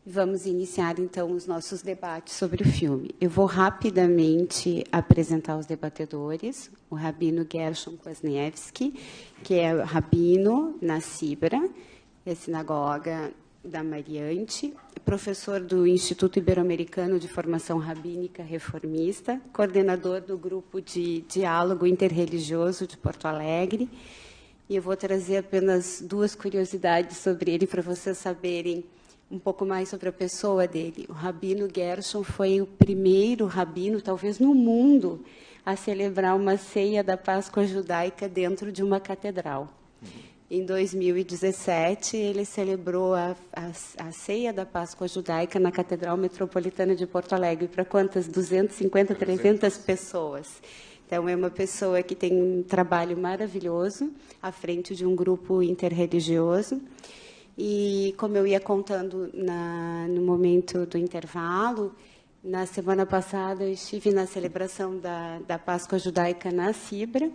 Vamos iniciar, então, os nossos debates sobre o filme. Eu vou rapidamente apresentar os debatedores. O rabino Gershon Kwasniewski, que é rabino na Cibra, a sinagoga da Mariante, professor do Instituto Ibero-Americano de Formação Rabínica Reformista, coordenador do Grupo de Diálogo Interreligioso de Porto Alegre. E eu vou trazer apenas duas curiosidades sobre ele para vocês saberem um pouco mais sobre a pessoa dele. O rabino Gershon foi o primeiro rabino, talvez no mundo, a celebrar uma ceia da Páscoa judaica dentro de uma catedral. Em 2017, ele celebrou a ceia da Páscoa judaica na Catedral Metropolitana de Porto Alegre. Para quantas? 250, 300 pessoas. Então, é uma pessoa que tem um trabalho maravilhoso à frente de um grupo interreligioso. E, como eu ia contando no momento do intervalo, na semana passada eu estive na celebração da Páscoa Judaica na Cibra,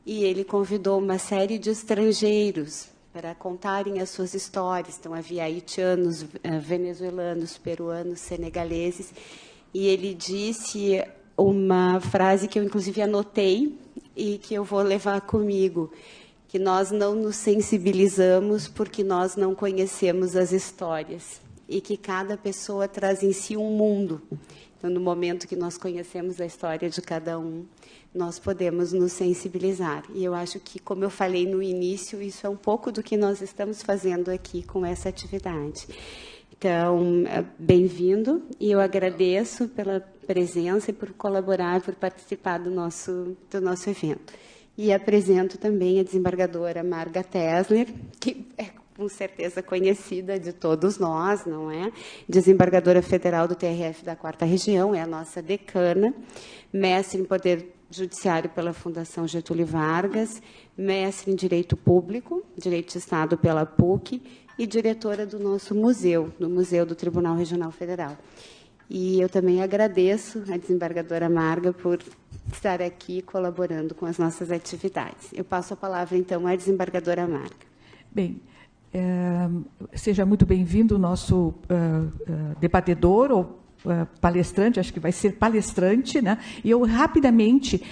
e ele convidou uma série de estrangeiros para contarem as suas histórias. Então, havia haitianos, venezuelanos, peruanos, senegaleses, e ele disse uma frase que eu, inclusive, anotei e que eu vou levar comigo, que nós não nos sensibilizamos porque nós não conhecemos as histórias e que cada pessoa traz em si um mundo. Então, no momento que nós conhecemos a história de cada um, nós podemos nos sensibilizar. E eu acho que, como eu falei no início, isso é um pouco do que nós estamos fazendo aqui com essa atividade. Então, bem-vindo, e eu agradeço pela presença e por colaborar, por participar do nosso evento. E apresento também a desembargadora Marga Tesler, que é com certeza conhecida de todos nós, não é? Desembargadora federal do TRF da 4ª Região, é a nossa decana, mestre em Poder Judiciário pela Fundação Getúlio Vargas, mestre em Direito Público, Direito de Estado pela PUC e diretora do nosso museu, do Museu do Tribunal Regional Federal. E eu também agradeço a desembargadora Marga por estar aqui colaborando com as nossas atividades. Eu passo a palavra, então, à desembargadora Marga. Bem, seja muito bem-vindo o nosso debatedor, ou palestrante, acho que vai ser palestrante, né? E eu rapidamente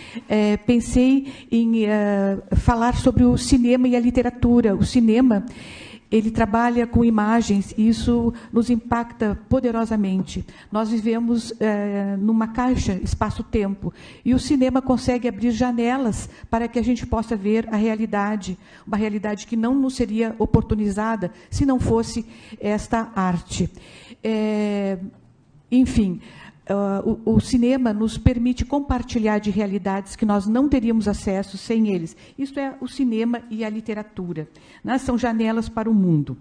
pensei em falar sobre o cinema e a literatura. O cinema, ele trabalha com imagens e isso nos impacta poderosamente. Nós vivemos numa caixa espaço-tempo e o cinema consegue abrir janelas para que a gente possa ver a realidade, uma realidade que não nos seria oportunizada se não fosse esta arte. Enfim, o cinema nos permite compartilhar de realidades que nós não teríamos acesso sem eles. Isso é o cinema e a literatura, né? São janelas para o mundo.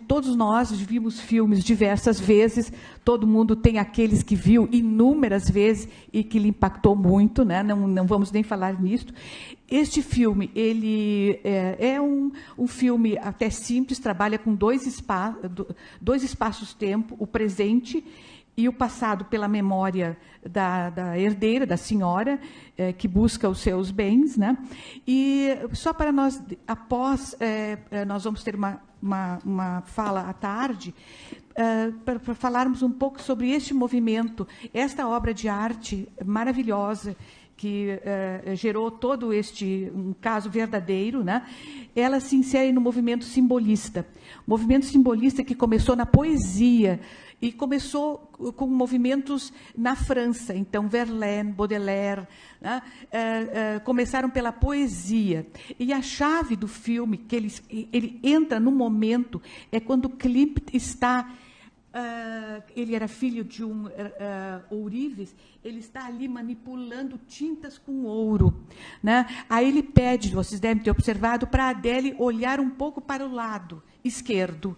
Todos nós vimos filmes diversas vezes, todo mundo tem aqueles que viu inúmeras vezes e que lhe impactou muito, né? Não vamos nem falar nisso. Este filme, ele é um filme até simples, trabalha com dois espaços-tempo, o presente e o passado pela memória da herdeira, da senhora, que busca os seus bens, né? E só para nós, nós vamos ter uma fala à tarde, para falarmos um pouco sobre este movimento, esta obra de arte maravilhosa, que gerou todo um caso verdadeiro, né? Ela se insere no movimento simbolista. Movimento simbolista que começou na poesia, e começou com movimentos na França. Então, Verlaine, Baudelaire, né? Começaram pela poesia. E a chave do filme, que ele entra no momento, é quando Klimt está... ele era filho de um ourives, ele está ali manipulando tintas com ouro, né? Aí ele pede, vocês devem ter observado, para a Adele olhar um pouco para o lado esquerdo.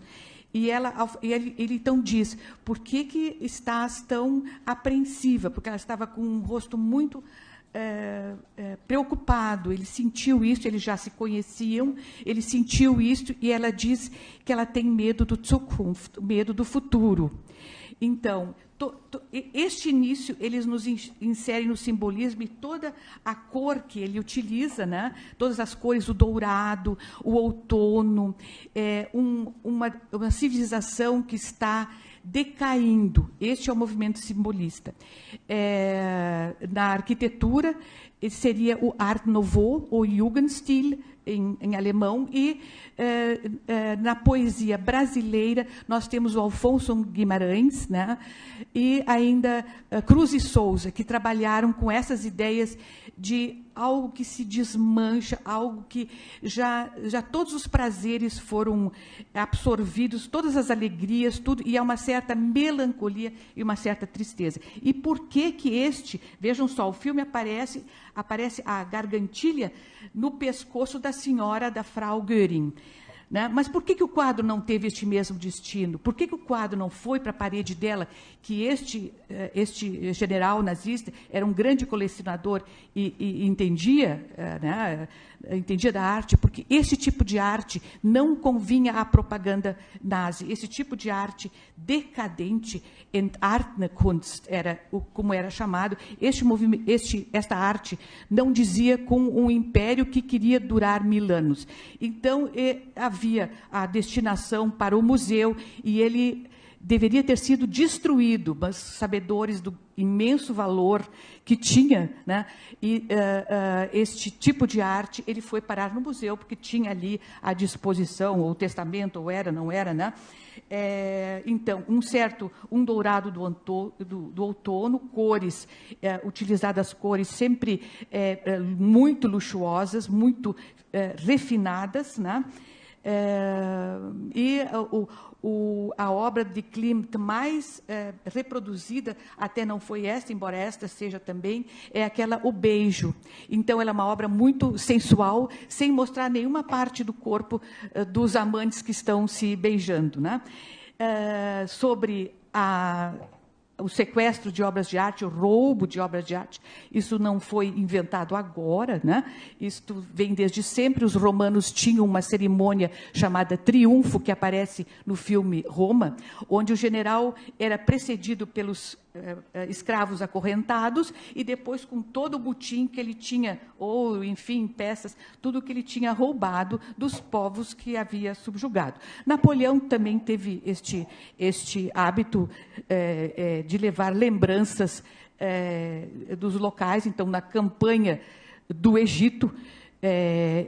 E ele então diz, por que estás tão apreensiva? Porque ela estava com um rosto muito preocupado. Ele sentiu isso, eles já se conheciam, ele sentiu isso, e ela diz que ela tem medo do Zukunft, medo do futuro. Então, este início, eles nos inserem no simbolismo, e toda a cor que ele utiliza, né? Todas as cores, o dourado, o outono, uma civilização que está decaindo. Este é o movimento simbolista. Na arquitetura, seria o Art Nouveau, ou Jugendstil, em alemão, e na poesia brasileira nós temos o Alfonso Guimarães, né, e ainda Cruz e Souza, que trabalharam com essas ideias de algo que se desmancha, algo que já todos os prazeres foram absorvidos, todas as alegrias, tudo, e há uma certa melancolia e uma certa tristeza. E por que este, vejam só, o filme aparece a gargantilha no pescoço da senhora, da Frau Göring. Né? Mas por que o quadro não teve este mesmo destino? Por que o quadro não foi para a parede dela, que este general nazista era um grande colecionador e entendia, né, entendia da arte? Porque esse tipo de arte não convinha à propaganda nazi. Esse tipo de arte decadente, Entartende Kunst, como era chamado, esta arte não dizia com um império que queria durar 1000 anos. Então, havia a destinação para o museu e ele deveria ter sido destruído, mas sabedores do imenso valor que tinha, né, e este tipo de arte, ele foi parar no museu, porque tinha ali à disposição, ou o testamento, ou era, não era, né? Então, um dourado do outono, cores, utilizadas cores sempre muito luxuosas, muito refinadas, né? E a obra de Klimt mais reproduzida, até não foi esta, embora esta seja também, é aquela O Beijo. Então, ela é uma obra muito sensual, sem mostrar nenhuma parte do corpo dos amantes que estão se beijando, né? Sobre o sequestro de obras de arte, o roubo de obras de arte, isso não foi inventado agora, né? Isto vem desde sempre. Os romanos tinham uma cerimônia chamada triunfo, que aparece no filme Roma, onde o general era precedido pelos escravos acorrentados e depois com todo o butim que ele tinha, ou, enfim, peças, tudo que ele tinha roubado dos povos que havia subjugado. Napoleão também teve este hábito de levar lembranças dos locais. Então, na campanha do Egito,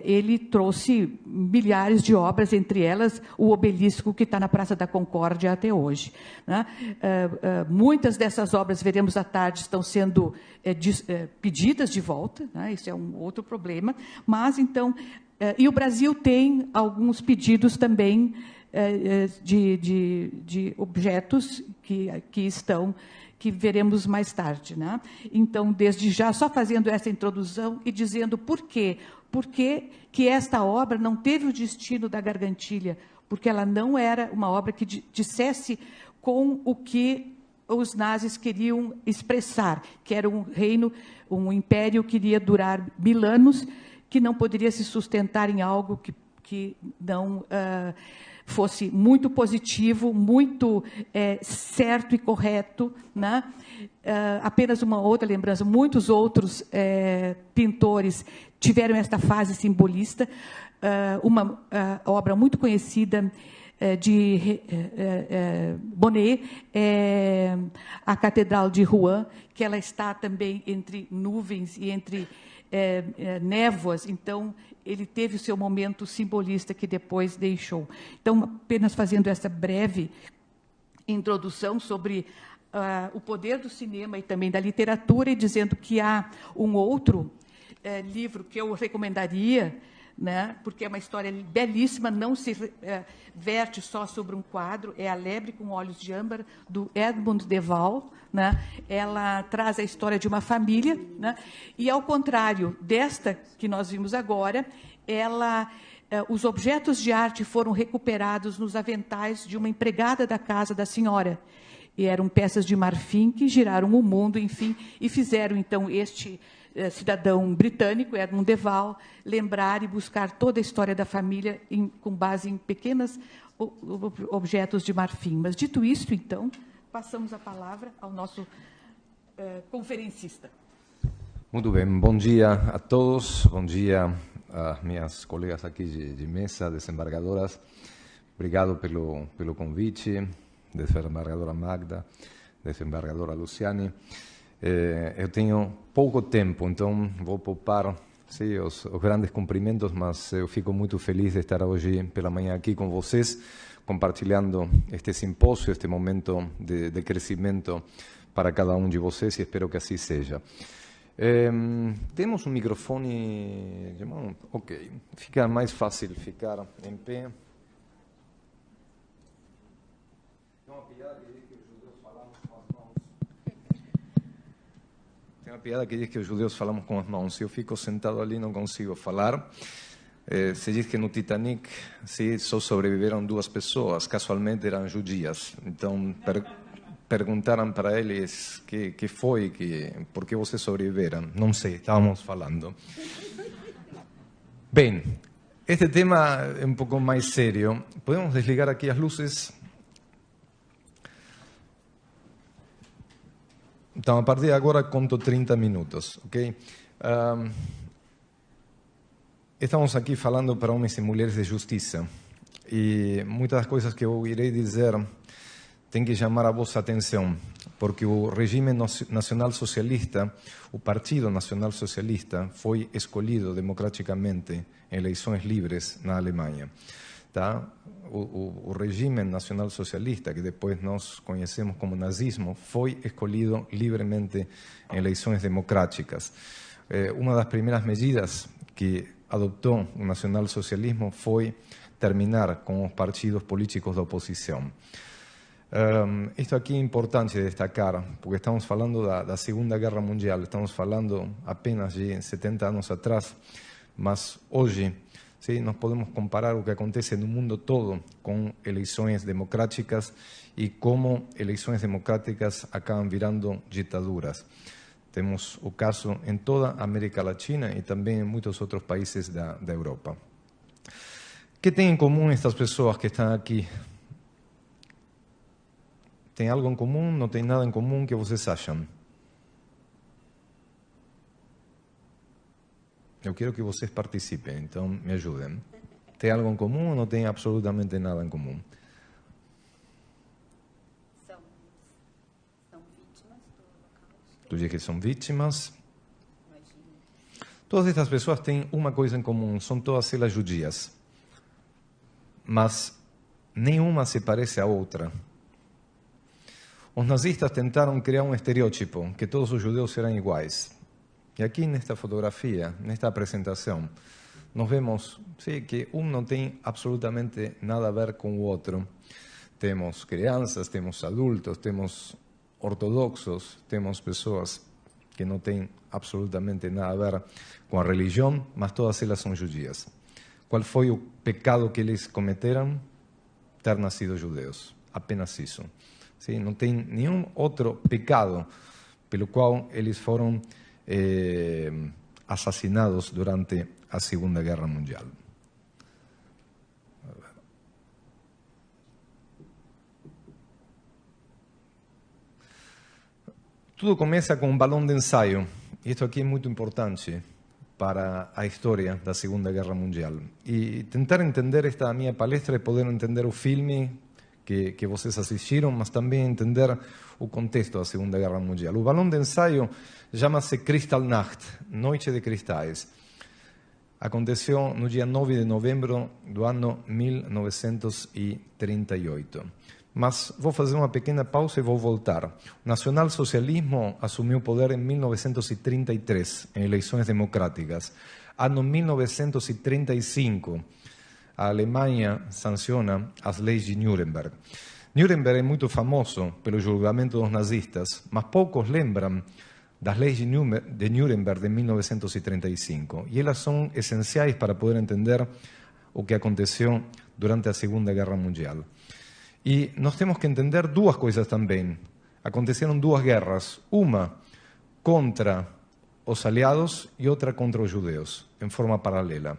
ele trouxe milhares de obras, entre elas o obelisco que está na Praça da Concórdia até hoje, né? Muitas dessas obras, veremos à tarde, estão sendo pedidas de volta, né? Isso é um outro problema. Mas, então, e o Brasil tem alguns pedidos também de objetos que veremos mais tarde, né? Então, desde já, só fazendo essa introdução e dizendo por quê. Por que esta obra não teve o destino da Gargantilha? Porque ela não era uma obra que dissesse com o que os nazis queriam expressar, que era um império que iria durar 1000 anos, que não poderia se sustentar em algo que não fosse muito positivo, muito certo e correto, né? Apenas uma outra lembrança: muitos outros pintores tiveram esta fase simbolista. Uma obra muito conhecida de Monet, a Catedral de Rouen, que ela está também entre nuvens e entre névoas. Então, ele teve o seu momento simbolista que depois deixou. Então, apenas fazendo essa breve introdução sobre o poder do cinema e também da literatura, e dizendo que há um outro livro que eu recomendaria, né, porque é uma história belíssima, não se verte só sobre um quadro, é A Lebre com Olhos de Âmbar, do Edmund de Waal, né? Ela traz a história de uma família, né? E, ao contrário desta que nós vimos agora, os objetos de arte foram recuperados nos aventais de uma empregada da casa da senhora, e eram peças de marfim que giraram o mundo, enfim, e fizeram, então, este cidadão britânico, Edmund de Waal, lembrar e buscar toda a história da família com base em pequenos objetos de marfim. Mas, dito isto, então, passamos a palavra ao nosso conferencista. Muito bem, bom dia a todos, bom dia a minhas colegas aqui de mesa, desembargadoras. Obrigado pelo convite. desembargadora Magda, desembargadora Luciani. Eu tenho pouco tempo, então vou poupar os grandes cumprimentos, mas eu fico muito feliz de estar hoje pela manhã aqui com vocês, compartilhando este simpósio, este momento de crescimento para cada um de vocês, e espero que assim seja. Temos um microfone, ok, fica mais fácil ficar em pé. Tem uma piada que diz que os judeus falamos com as mãos. Se eu fico sentado ali, não consigo falar. Se diz que no Titanic só sobreviveram 2 pessoas, casualmente eram judias. Então, perguntaram para eles que foi, por que vocês sobreviveram. Não sei, estávamos falando. Bem, este tema é um pouco mais sério. Podemos desligar aqui as luzes? Então, a partir de agora, conto 30 minutos, ok? Estamos aqui falando para homens e mulheres de justiça. E muitas das coisas que eu irei dizer têm que chamar a vossa atenção, porque o regime nacional socialista, o Partido Nacional Socialista, foi escolhido democraticamente em eleições livres na Alemanha. Tá? O regime nacional socialista, que depois nós conhecemos como nazismo, foi escolhido livremente em eleições democráticas. Uma das primeiras medidas que adoptou o nacionalsocialismo foi terminar com os partidos políticos da oposição. Isto aqui é importante destacar, porque estamos falando da Segunda Guerra Mundial, estamos falando apenas de 70 anos atrás, mas hoje nós podemos comparar o que acontece no mundo todo com eleições democráticas e como eleições democráticas acabam virando ditaduras. Temos o caso em toda a América Latina e também em muitos outros países da Europa. O que têm em comum estas pessoas que estão aqui? Tem algo em comum? Não tem nada em comum? O que vocês acham? Eu quero que vocês participem, então me ajudem. Tem algo em comum ou não tem absolutamente nada em comum? São vítimas do Holocausto. Tu diz que são vítimas. Imagina. Todas estas pessoas têm uma coisa em comum, são todas elas judias. Mas nenhuma se parece à outra. Os nazistas tentaram criar um estereótipo, que todos os judeus eram iguais. E aqui nesta fotografia, nesta apresentação, nós vemos que não tem absolutamente nada a ver com o outro. Temos crianças, temos adultos, temos ortodoxos, temos pessoas que não têm absolutamente nada a ver com a religião, mas todas elas são judias. Qual foi o pecado que eles cometeram? Ter nascido judeus. Apenas isso. Não tem nenhum outro pecado pelo qual eles foram assassinados durante a Segunda Guerra Mundial. Tudo começa com um balão de ensaio. Isto aqui é muito importante para a história da Segunda Guerra Mundial. E tentar entender esta minha palestra é poder entender o filme que vocês assistiram, mas também entender o contexto da Segunda Guerra Mundial. O balão de ensaio chama-se Kristallnacht, Noite de Cristais. Aconteceu no dia 9 de novembro do ano 1938. Mas vou fazer uma pequena pausa e vou voltar. O nacionalsocialismo assumiu o poder em 1933, em eleições democráticas. Ano 1935, a Alemanha sanciona as leis de Nuremberg. Nuremberg é muito famoso pelo julgamento dos nazistas, mas poucos lembram das leis de Nuremberg de 1935. E elas são essenciais para poder entender o que aconteceu durante a Segunda Guerra Mundial. E nós temos que entender 2 coisas também. Aconteceram 2 guerras, uma contra os aliados e outra contra os judeus, em forma paralela.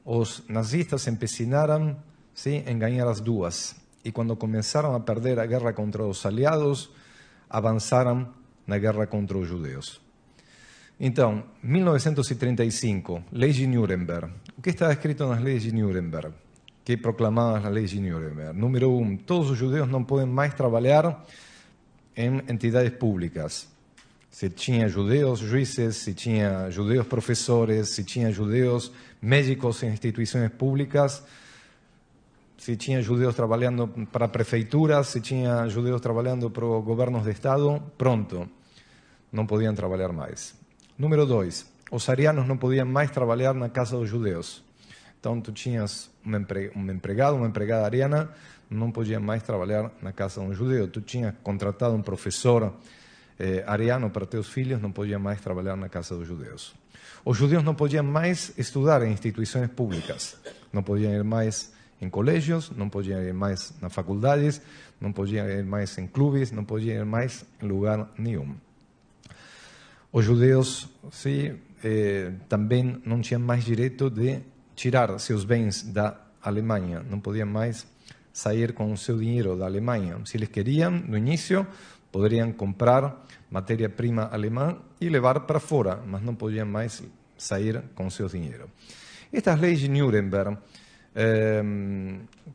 Os nazistas se empecinaram em ganhar as 2. E quando começaram a perder a guerra contra os aliados, avançaram na guerra contra os judeus. Então, 1935, leis de Nuremberg. O que está escrito nas leis de Nuremberg? que proclamavam a lei de Nuremberg. Número 1, todos os judeus não podem mais trabalhar em entidades públicas. Se tinha judeus juízes, se tinha judeus professores, se tinha judeus médicos em instituições públicas, se tinha judeus trabalhando para prefeituras, se tinha judeus trabalhando para governos de Estado, pronto, não podiam trabalhar mais. Número 2, os arianos não podiam mais trabalhar na casa dos judeus. Então, tu tinhas um empregado, uma empregada ariana, não podia mais trabalhar na casa de um judeu. Tu tinhas contratado um professor ariano para teus filhos, não podia mais trabalhar na casa dos judeus. Os judeus não podiam mais estudar em instituições públicas, não podiam ir mais em colégios, não podiam ir mais nas faculdades, não podiam ir mais em clubes, não podiam ir mais em lugar nenhum. Os judeus também não tinham mais direito de tirar seus bens da Alemanha, não podiam mais sair com o seu dinheiro da Alemanha. Se eles queriam, no início, poderiam comprar matéria-prima alemã e levar para fora, mas não podiam mais sair com seu dinheiro. Estas leis de Nuremberg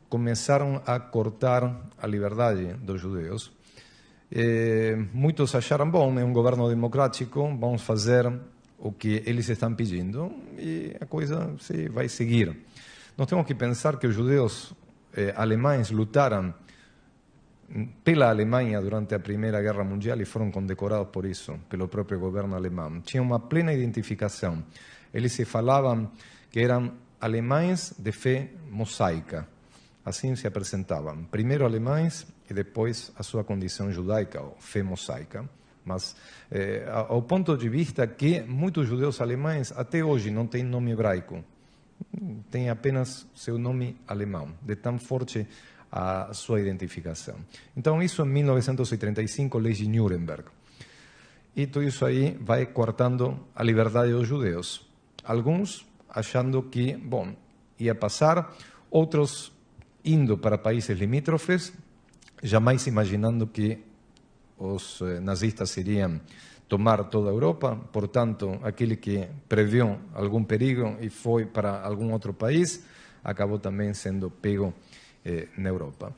começaram a cortar a liberdade dos judeus. Muitos acharam, bom, é um governo democrático, vamos fazer o que eles estão pedindo e a coisa vai seguir. Nós temos que pensar que os judeus alemães lutaram pela Alemanha durante a Primeira Guerra Mundial e foram condecorados por isso, pelo próprio governo alemão. Tinham uma plena identificação. Eles se falavam que eram alemães de fé mosaica. Assim se apresentavam. Primeiro alemães e depois a sua condição judaica, ou fé mosaica. Mas ao ponto de vista que muitos judeus alemães até hoje não têm nome hebraico. Tem apenas seu nome alemão, de tão forte a sua identificação. Então, isso em 1935, lei de Nuremberg. E tudo isso aí vai cortando a liberdade dos judeus. Alguns achando que, bom, ia passar, outros indo para países limítrofes, jamais imaginando que os nazistas iriam tomar toda a Europa, portanto, aquele que previu algum perigo e foi para algum outro país, acabou também sendo pego na Europa.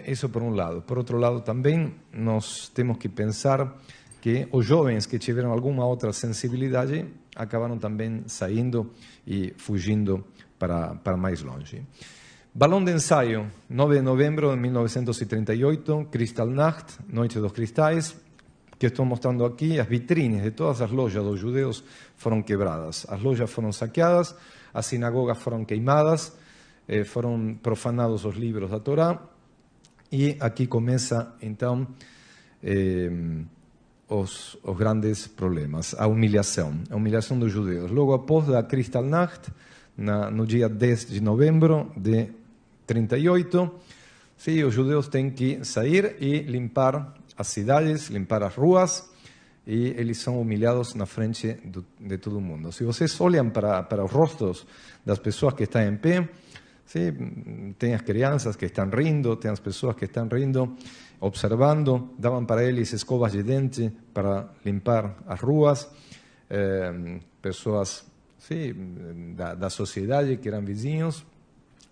Isso por um lado. Por outro lado, também nós temos que pensar que os jovens que tiveram alguma outra sensibilidade acabaram também saindo e fugindo para mais longe. Balão de ensaio, 9 de novembro de 1938, Kristallnacht, Noite dos Cristais, que estou mostrando aqui, as vitrines de todas as lojas dos judeus foram quebradas. As lojas foram saqueadas, as sinagogas foram queimadas, foram profanados os livros da Torá, e aqui começa, então, os grandes problemas, a humilhação dos judeus. Logo após a Kristallnacht, no dia 10 de novembro de 38, os judeus têm que sair e limpar as cidades, limpar as ruas, e eles são humilhados na frente de todo mundo. Se vocês olham para os rostos das pessoas que estão em pé, tem as crianças que estão rindo, tem as pessoas que estão rindo, observando, davam para eles escovas de dente para limpar as ruas, pessoas da sociedade que eram vizinhos.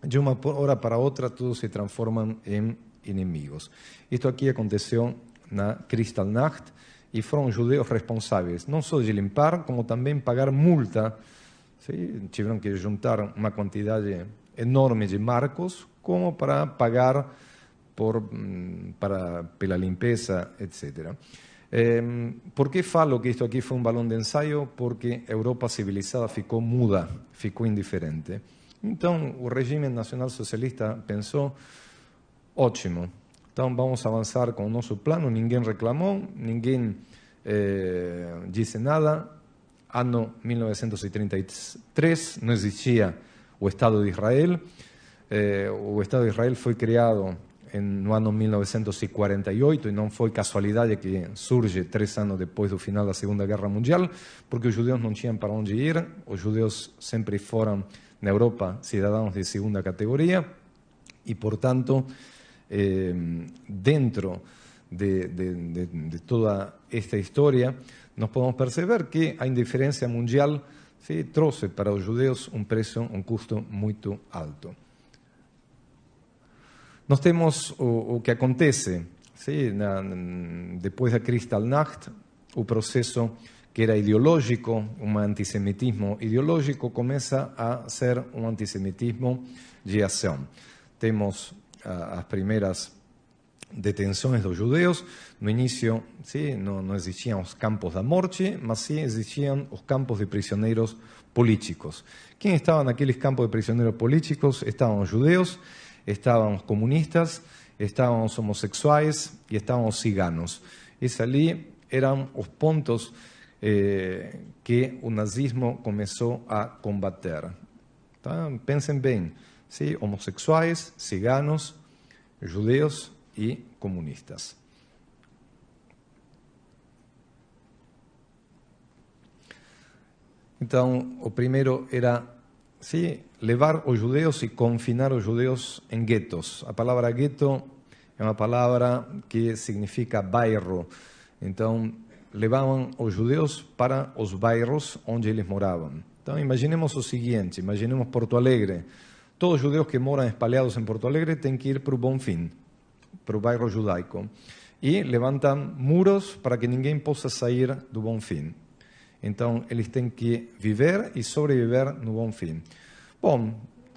De uma hora para outra, todos se transformam em inimigos. Isto aqui aconteceu na Kristallnacht e foram os judeus responsáveis, não só de limpar, como também pagar multa. Tiveram que juntar uma quantidade enorme de marcos, como para pagar pela limpeza, etc. Por que falo que isto aqui foi um balão de ensaio? Porque a Europa civilizada ficou muda, ficou indiferente. Então, o regime nacional-socialista pensou, ótimo, então vamos avançar com o nosso plano, ninguém reclamou, ninguém disse nada. Ano 1933, não existia o Estado de Israel. O Estado de Israel foi criado no ano 1948 e não foi casualidade que surge 3 anos depois do final da Segunda Guerra Mundial, porque os judeus não tinham para onde ir, os judeus sempre foram, na Europa, cidadãos de segunda categoria e, portanto, dentro de toda esta história, nós podemos perceber que a indiferença mundial trouxe para os judeus um preço, um custo muito alto. Nós temos o que acontece, sim, depois da Kristallnacht, o processo que era ideológico, um antissemitismo ideológico, começa a ser um antissemitismo de ação. Temos as primeiras detenções dos judeus. No início, sim, não existiam os campos da morte, mas sim existiam os campos de prisioneiros políticos. Quem estava naqueles campos de prisioneiros políticos? Estavam os judeus, estavam os comunistas, estavam os homossexuais e estavam os ciganos. Esses ali eram os pontos que o nazismo começou a combater. Tá? Pensem bem, sim? Homossexuais, ciganos, judeus e comunistas. Então, o primeiro era, sim, levar os judeus e confinar os judeus em guetos. A palavra gueto é uma palavra que significa bairro. Então, levavam os judeus para os bairros onde eles moravam. Então, imaginemos o seguinte, imaginemos Porto Alegre. Todos os judeus que moram espalhados em Porto Alegre têm que ir para o Bonfim, para o bairro judaico. E levantam muros para que ninguém possa sair do Bonfim. Então, eles têm que viver e sobreviver no Bonfim. Bom,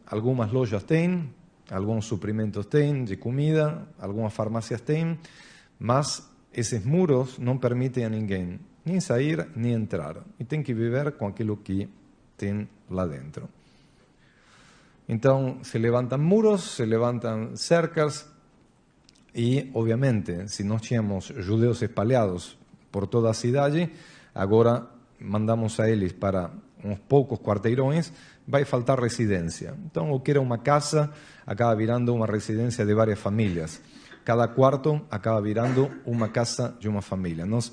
algumas lojas têm, alguns suprimentos têm de comida, algumas farmácias têm, mas esses muros não permitem a ninguém nem sair nem entrar. E tem que viver com aquilo que tem lá dentro. Então, se levantam muros, se levantam cercas e, obviamente, se nós tínhamos judeus espalhados por toda a cidade, agora mandamos a eles para uns poucos quarteirões, vai faltar residência. Então, o que era uma casa acaba virando uma residência de várias famílias. Cada quarto acaba virando uma casa de uma família. Nós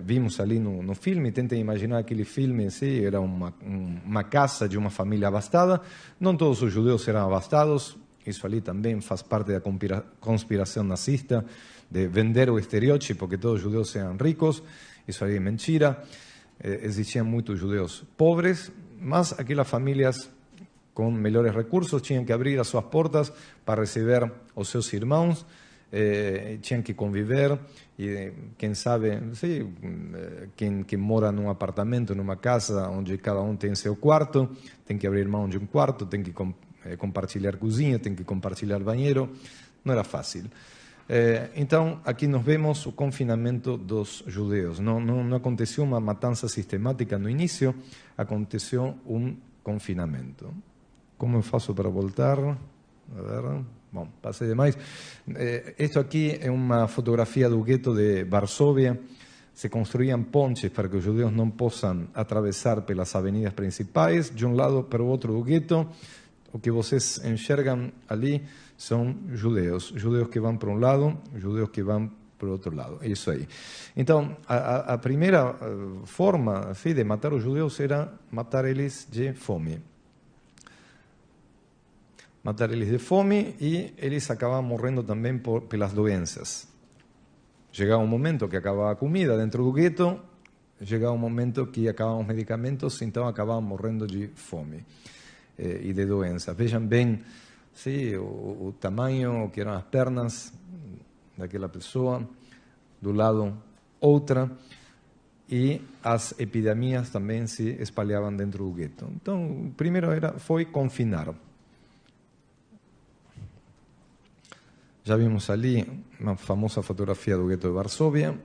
vimos ali no filme, tentem imaginar aquele filme, sim, era uma casa de uma família abastada. Não todos os judeus eram abastados, isso ali também faz parte da conspiração nazista, de vender o estereótipo que todos os judeus eram ricos. Isso ali é mentira. Existiam muitos judeus pobres, mas aquelas famílias com melhores recursos tinham que abrir as suas portas para receber os seus irmãos, tinham que conviver, e quem sabe, sim, quem mora num apartamento, numa casa onde cada um tem seu quarto, tem que abrir mão de um quarto, tem que compartilhar cozinha, tem que compartilhar banheiro, não era fácil. Então, aqui nós vemos o confinamento dos judeus. Não aconteceu uma matança sistemática no início, aconteceu um confinamento. Como eu faço para voltar? A ver. Bom, passei demais. Isto aqui é uma fotografia do gueto de Varsóvia. Se construíam pontes para que os judeus não possam atravessar pelas avenidas principais, de um lado para o outro do gueto. O que vocês enxergam ali são judeus que vão para um lado, judeus que vão para o outro lado. É isso aí. Então, a primeira forma assim, de matar os judeus era matar eles de fome. Matar eles de fome e eles acabavam morrendo também pelas doenças. Chegava um momento que acabava a comida dentro do gueto, chegava um momento que acabavam os medicamentos, então acabavam morrendo de fome e de doenças. Vejam bem, sim, o tamanho, o que eram as pernas daquela pessoa, do lado outra, e as epidemias também se espalhavam dentro do gueto. Então, o primeiro foi confinar. Já vimos ali uma famosa fotografia do gueto de Varsóvia.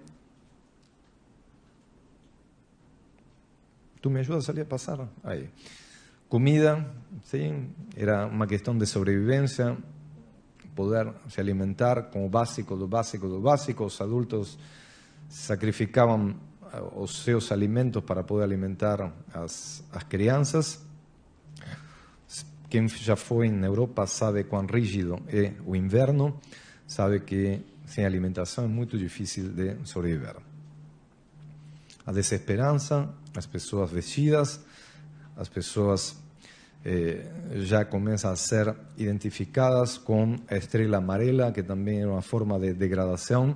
Tu me ajudas ali a passar? Aí. Comida, sim, era uma questão de sobrevivência, poder se alimentar com o básico do básico do básico. Os adultos sacrificavam os seus alimentos para poder alimentar as crianças. Quem já foi na Europa sabe quão rígido é o inverno, sabe que sem alimentação é muito difícil de sobreviver. A desesperança, as pessoas vestidas, as pessoas já começam a ser identificadas com a estrela amarela, que também era uma forma de degradação,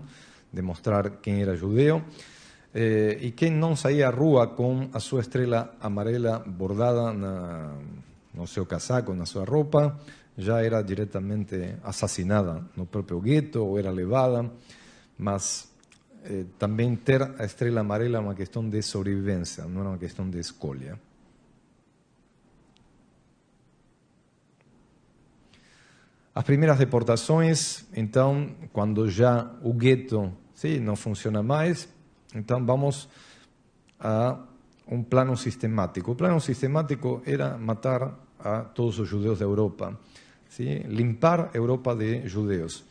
de mostrar quem era judeu. E quem não saía à rua com a sua estrela amarela bordada no seu casaco, na sua roupa, já era diretamente assassinada no próprio gueto ou era levada, mas também ter a estrela amarela é uma questão de sobrevivência, não era uma questão de escolha. As primeiras deportações, então, quando já o gueto não funciona mais, então vamos a um plano sistemático. O plano sistemático era matar a todos os judeus da Europa, limpar a Europa de judeus.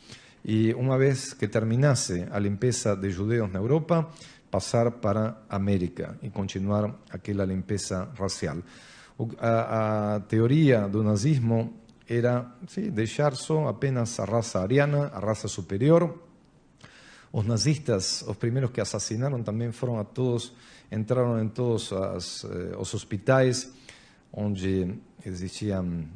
E uma vez que terminasse a limpeza de judeus na Europa, passar para a América e continuar aquela limpeza racial. A teoria do nazismo era deixar só apenas a raça ariana, a raça superior. Os nazistas, os primeiros que assassinaram, também foram a todos, entraram em todos os hospitais onde existiam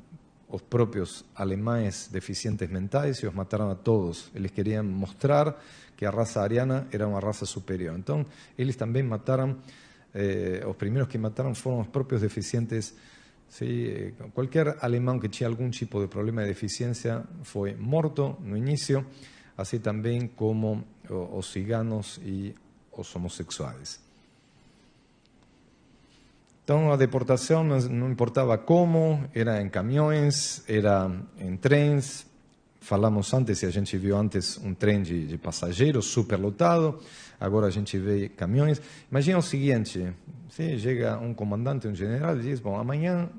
os próprios alemães deficientes mentais e os mataram a todos. Eles queriam mostrar que a raça ariana era uma raça superior. Então, eles também mataram, os primeiros que mataram foram os próprios deficientes. Qualquer alemão que tinha algum tipo de problema de deficiência foi morto no início, assim também como os ciganos e os homossexuais. Então, a deportação não importava como, era em caminhões, era em trens. Falamos antes, e a gente viu antes um trem de passageiros superlotado, agora a gente vê caminhões. Imagina o seguinte, chega um comandante, um general, e diz, bom, amanhã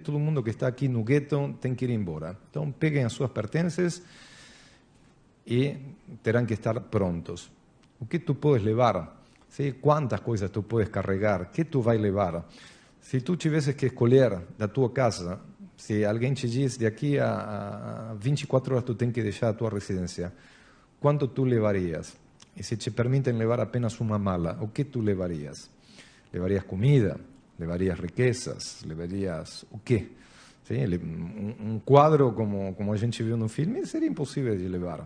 todo mundo que está aqui no gueto tem que ir embora. Então, peguem as suas pertences e terão que estar prontos. O que tu podes levar? Quantas coisas tu podes carregar? Que tu vai levar? Se tu tivesses que escolher da tua casa, se alguém te diz de aqui a 24 horas tu tem que deixar a tua residência, quanto tu levarias? E se te permitem levar apenas uma mala, o que tu levarias? Levarias comida? Levarias riquezas? Levarias o quê? Um quadro como a gente viu no filme seria impossível de levar.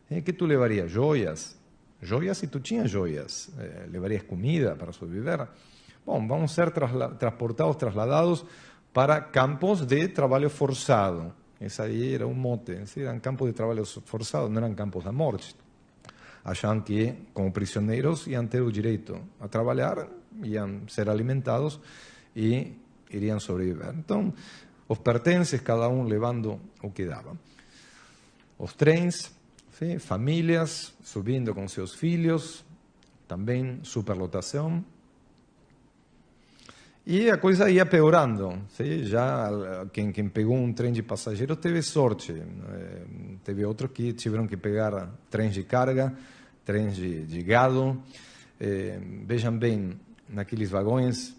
O que tu levarias? Joias? Joias se tu tinhas joias. Levarias comida para sobreviver? Bom, vamos ser transportados, trasladados para campos de trabalho forçado. Esse aí era um mote. Eram campos de trabalho forçado, não eram campos da morte. Achavam que, como prisioneiros, iam ter o direito a trabalhar, iam ser alimentados e iriam sobreviver. Então, os pertences, cada um levando o que dava. Os trens, famílias subindo com seus filhos, também superlotação. E a coisa ia piorando. Já quem pegou um trem de passageiros teve sorte. Teve outros que tiveram que pegar trens de carga, trens de gado. Vejam bem, naqueles vagões,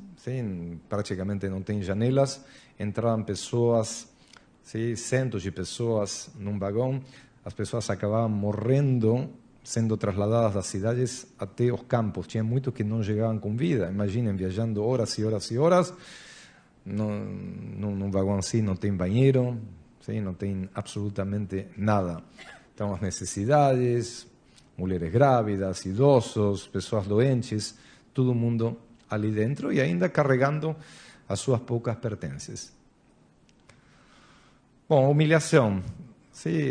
praticamente não tem janelas, entravam pessoas, centos de pessoas num vagão, as pessoas acabavam morrendo, sendo trasladadas das cidades até os campos. Tinha muitos que não chegavam com vida. Imaginem, viajando horas e horas e horas, num vagão assim não tem banheiro, não tem absolutamente nada. Então, as necessidades, mulheres grávidas, idosos, pessoas doentes, todo mundo ali dentro e ainda carregando as suas poucas pertences. Bom, humilhação.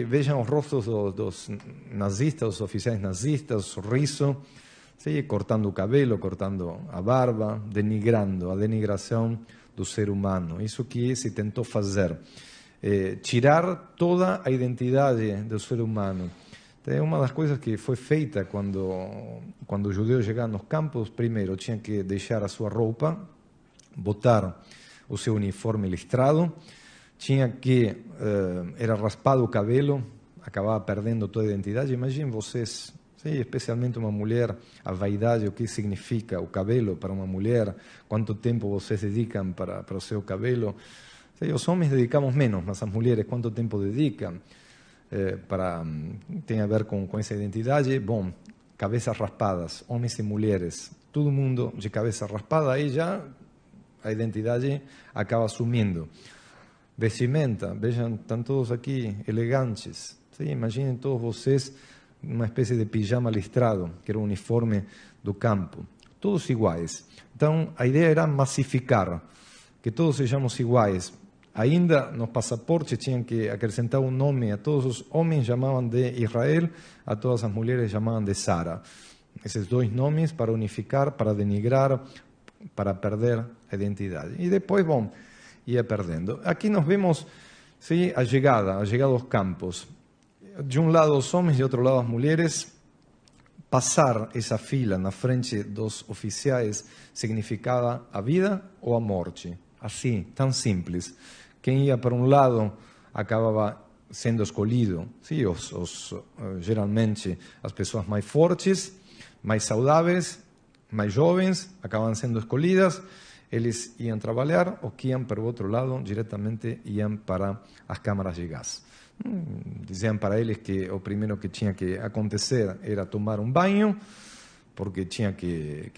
Vejam os rostos dos nazistas, dos oficiais nazistas, o sorriso, cortando o cabelo, cortando a barba, denigrando, a denigração do ser humano. Isso que se tentou fazer. Tirar toda a identidade do ser humano. Então, uma das coisas que foi feita quando os judeus chegaram nos campos, primeiro tinham que deixar a sua roupa, botar o seu uniforme listrado, tinha que, era raspado o cabelo, acabava perdendo toda a identidade. Imaginem vocês, especialmente uma mulher, a vaidade, o que significa o cabelo para uma mulher, quanto tempo vocês dedicam para o seu cabelo. Os homens dedicamos menos, mas as mulheres quanto tempo dedicam? Tem a ver com essa identidade. Bom, cabeças raspadas, homens e mulheres, todo mundo de cabeça raspada, aí já a identidade acaba sumindo. Vestimenta, vejam, estão todos aqui elegantes. Imaginem todos vocês uma espécie de pijama listrado, que era o uniforme do campo. Todos iguais. Então, a ideia era massificar, que todos sejamos iguais. Ainda nos passaportes tinham que acrescentar um nome. A todos os homens chamavam de Israel, a todas as mulheres chamavam de Sara. Esses dois nomes para unificar, para denigrar, para perder a identidade. E depois, bom, ia perdendo. Aqui nós vemos, sim, a chegada aos campos. De um lado os homens, de outro lado as mulheres. Passar essa fila na frente dos oficiais significava a vida ou a morte. Assim, tão simples. Quem ia para um lado acabava sendo escolhido. Sim, geralmente as pessoas mais fortes, mais saudáveis, mais jovens, acabavam sendo escolhidas. Eles iam trabalhar, os que iam para o outro lado, diretamente iam para as câmaras de gás. Diziam para eles que o primeiro que tinha que acontecer era tomar um banho, porque tinha que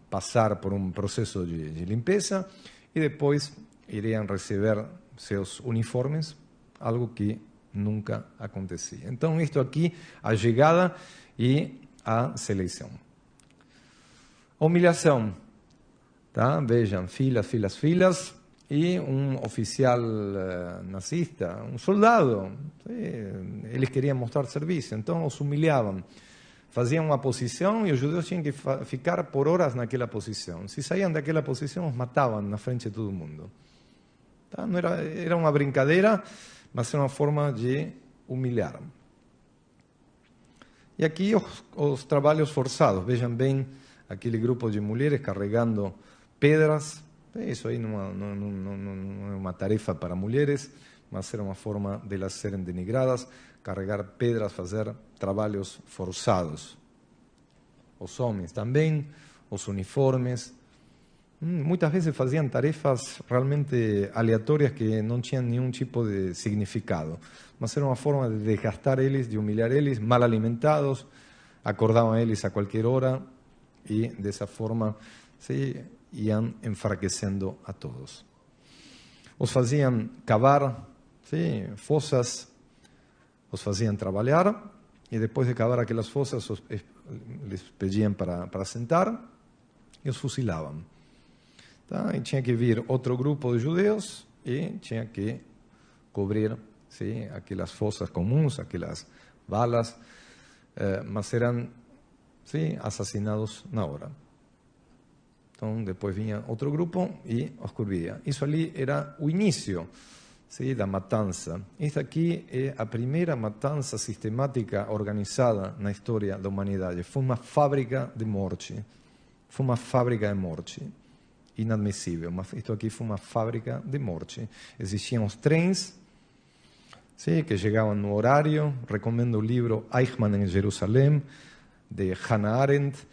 passar por um processo de limpeza, e depois iriam receber seus uniformes, algo que nunca acontecia. Então, isto aqui, a chegada e a seleção. Humilhação. Tá? Vejam, filas, e um oficial nazista, um soldado, eles queriam mostrar serviço, então os humilhavam. Faziam uma posição e os judeus tinham que ficar por horas naquela posição. Se saíam daquela posição, os matavam na frente de todo mundo. Tá? Não era uma brincadeira, mas era uma forma de humilhar. E aqui os trabalhos forçados. Vejam bem aquele grupo de mulheres carregando pedras. Isso aí não é uma tarefa para mulheres, mas era uma forma de elas serem denigradas, carregar pedras, fazer trabalhos forçados. Os homens também, os uniformes. Muitas vezes faziam tarefas realmente aleatórias que não tinham nenhum tipo de significado, mas era uma forma de desgastar eles, de humilhar eles, mal alimentados, acordavam eles a qualquer hora e dessa forma iam enfraquecendo a todos. Os faziam cavar fossas, os faziam trabalhar e depois de cavar aquelas fossas les pediam para sentar e os fuzilavam. Tá? E tinha que vir outro grupo de judeus e tinha que cobrir aquelas fossas comuns, aquelas balas, mas eram assassinados na hora. Então, depois vinha outro grupo e os cobria. Isso ali era o início da matança. Esta aqui é a primeira matança sistemática organizada na história da humanidade. Foi uma fábrica de morte. Foi uma fábrica de morte. Inadmissível, mas isto aqui foi uma fábrica de morte. Existiam os trens que chegavam no horário. Recomendo o livro Eichmann em Jerusalém, de Hannah Arendt.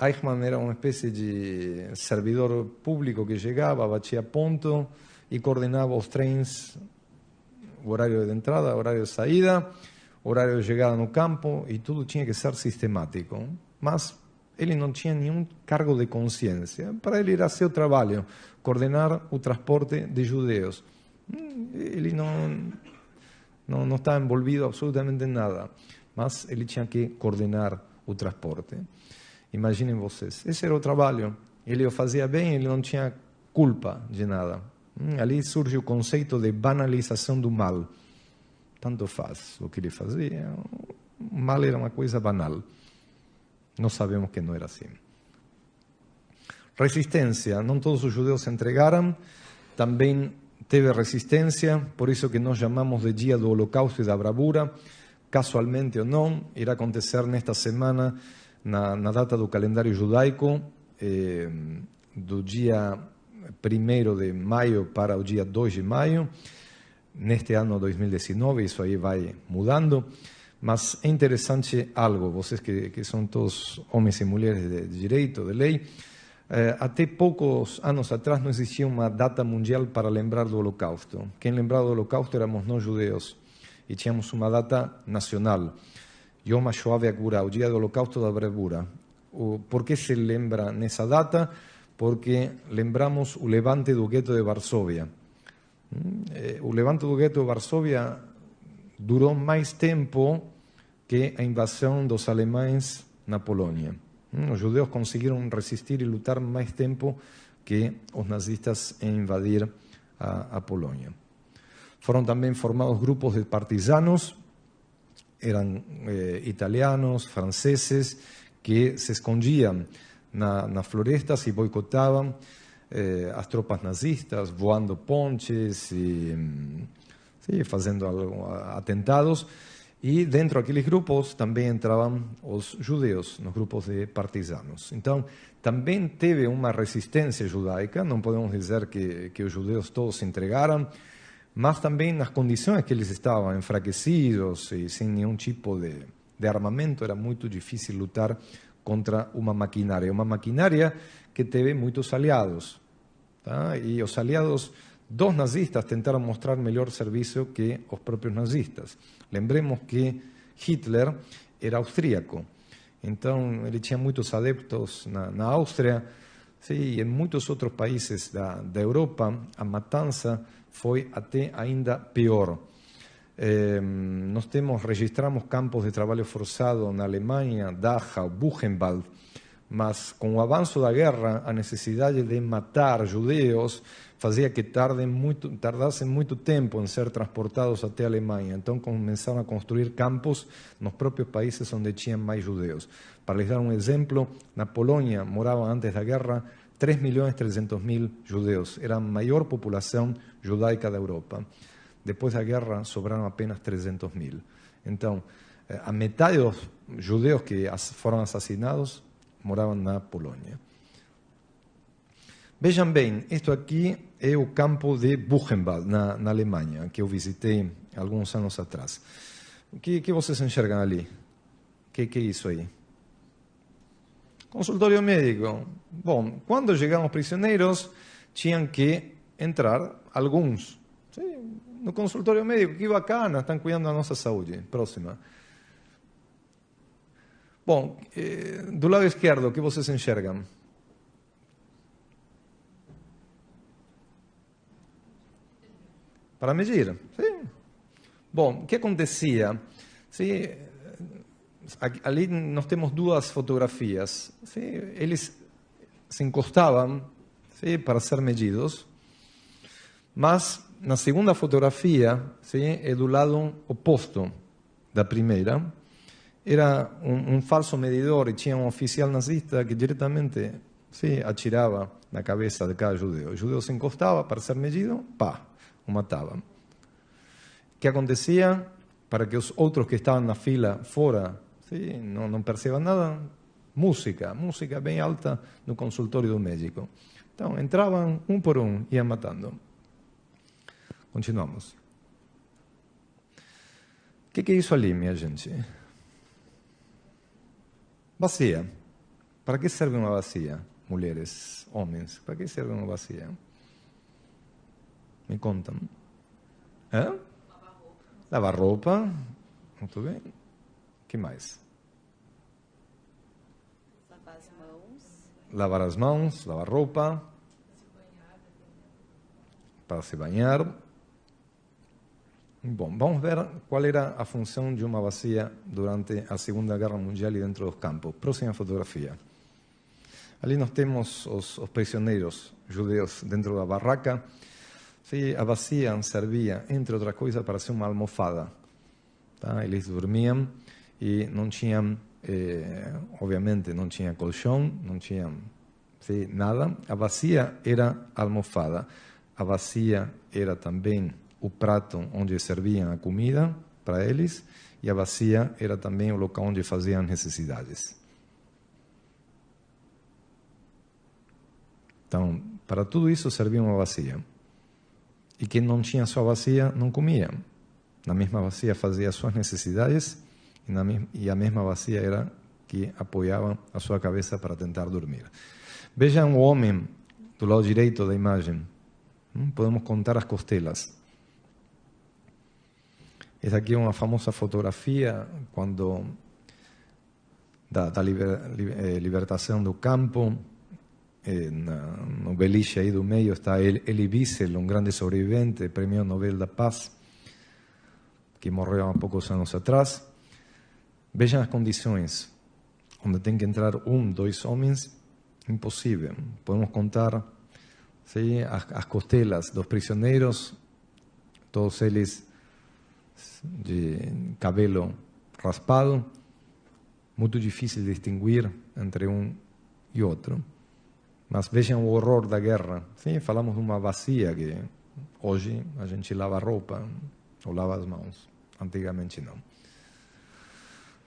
Eichmann era uma espécie de servidor público que chegava, batia ponto e coordenava os trens, o horário de entrada, o horário de saída, o horário de chegada no campo, e tudo tinha que ser sistemático. Mas ele não tinha nenhum cargo de consciência. Para ele era seu trabalho coordenar o transporte de judeus. Ele não estava envolvido absolutamente em nada, mas ele tinha que coordenar o transporte. Imaginem vocês, esse era o trabalho. Ele o fazia bem, ele não tinha culpa de nada. Ali surge o conceito de banalização do mal. Tanto faz o que ele fazia. O mal era uma coisa banal. Nós sabemos que não era assim. Resistência. Não todos os judeus se entregaram. Também teve resistência. Por isso que nós chamamos de Dia do Holocausto e da Bravura. Casualmente ou não, irá acontecer nesta semana, na data do calendário judaico, do dia 1º de maio para o dia 2 de maio, neste ano 2019, isso aí vai mudando, mas é interessante algo, vocês que são todos homens e mulheres de direito, de lei, até poucos anos atrás não existia uma data mundial para lembrar do Holocausto. Quem lembrava do Holocausto éramos nós judeus, e tínhamos uma data nacional, Yom HaShoah ve'Hagvura, o dia do Holocausto da Bravura. Por que se lembra nessa data? Porque lembramos o levante do gueto de Varsóvia. O levante do gueto de Varsóvia durou mais tempo que a invasão dos alemães na Polônia. Os judeus conseguiram resistir e lutar mais tempo que os nazistas em invadir a Polônia. Foram também formados grupos de partisanos, eram italianos, franceses, que se escondiam nas florestas e boicotavam as tropas nazistas, voando pontes e fazendo atentados. E dentro daqueles grupos também entravam os judeus, nos grupos de partisanos. Então, também teve uma resistência judaica, não podemos dizer que os judeus todos se entregaram, mas também nas condições que eles estavam enfraquecidos e sem nenhum tipo de armamento, era muito difícil lutar contra uma maquinária que teve muitos aliados. Tá? E os aliados dos nazistas tentaram mostrar melhor serviço que os próprios nazistas. Lembremos que Hitler era austríaco, então ele tinha muitos adeptos na Áustria, e em muitos outros países da Europa a matança foi até ainda pior. Nós registramos campos de trabalho forçado na Alemanha, Dachau, Buchenwald, mas com o avanço da guerra, a necessidade de matar judeus fazia que tardassem muito tempo em ser transportados até a Alemanha. Então começaram a construir campos nos próprios países onde tinham mais judeus. Para lhes dar um exemplo, na Polônia moravam antes da guerra 3.300.000 judeus. Era a maior população judaica da Europa. Depois da guerra sobraram apenas 300.000. Então, a metade dos judeus que foram assassinados moravam na Polônia. Vejam bem, isto aqui é o campo de Buchenwald, na Alemanha, que eu visitei alguns anos atrás. O que vocês enxergam ali? O que é isso aí? Consultório médico. Bom, quando chegaram os prisioneiros, tinham que entrar alguns. Sim, no consultório médico, que bacana, estão cuidando da nossa saúde. Próxima. Bom, do lado esquerdo, o que vocês enxergam? Para medir. Sim. Bom, o que acontecia? Sim, ali nós temos duas fotografias. Sim, eles se encostavam, sim, para ser medidos, mas na segunda fotografia, sim, é do lado oposto da primeira. Era um falso medidor e tinha um oficial nazista que diretamente atirava na cabeça de cada judeu. O judeu se encostava para ser medido, pá, o matavam. O que acontecia? Para que os outros que estavam na fila fora não percebam nada, música bem alta no consultório do médico. Então, entravam um por um, iam matando. Continuamos. O que é isso ali, minha gente? Bacia. Para que serve uma bacia, mulheres, homens? Para que serve uma bacia? Me contam. Lavar roupa. Muito bem. O que mais? Lavar as mãos. Lavar as mãos, lavar roupa. Para se banhar. Bom, vamos ver qual era a função de uma bacia durante a Segunda Guerra Mundial e dentro dos campos. Próxima fotografia. Ali nós temos os prisioneiros judeus dentro da barraca. A bacia servia, entre outras coisas, para ser uma almofada. Tá? Eles dormiam e não tinham, obviamente, não tinha colchão, não tinha nada. A bacia era a almofada. A bacia era também o prato onde serviam a comida para eles, e a bacia era também o local onde faziam necessidades. Então, para tudo isso servia uma bacia. E quem não tinha sua bacia não comia. Na mesma bacia fazia suas necessidades, e a mesma bacia era que apoiava a sua cabeça para tentar dormir. Vejam o homem do lado direito da imagem. Podemos contar as costelas. Essa aqui é uma famosa fotografia quando da libertação do campo. No beliche aí do meio está Elie Wiesel, um grande sobrevivente, Prêmio Nobel da Paz, que morreu há poucos anos atrás. Vejam as condições, onde tem que entrar 1, 2 homens, impossível. Podemos contar sim, as costelas dos prisioneiros, todos eles de cabelo raspado, muito difícil de distinguir entre um e outro. Mas vejam o horror da guerra. Sim, falamos de uma bacia que hoje a gente lava a roupa ou lava as mãos. Antigamente não.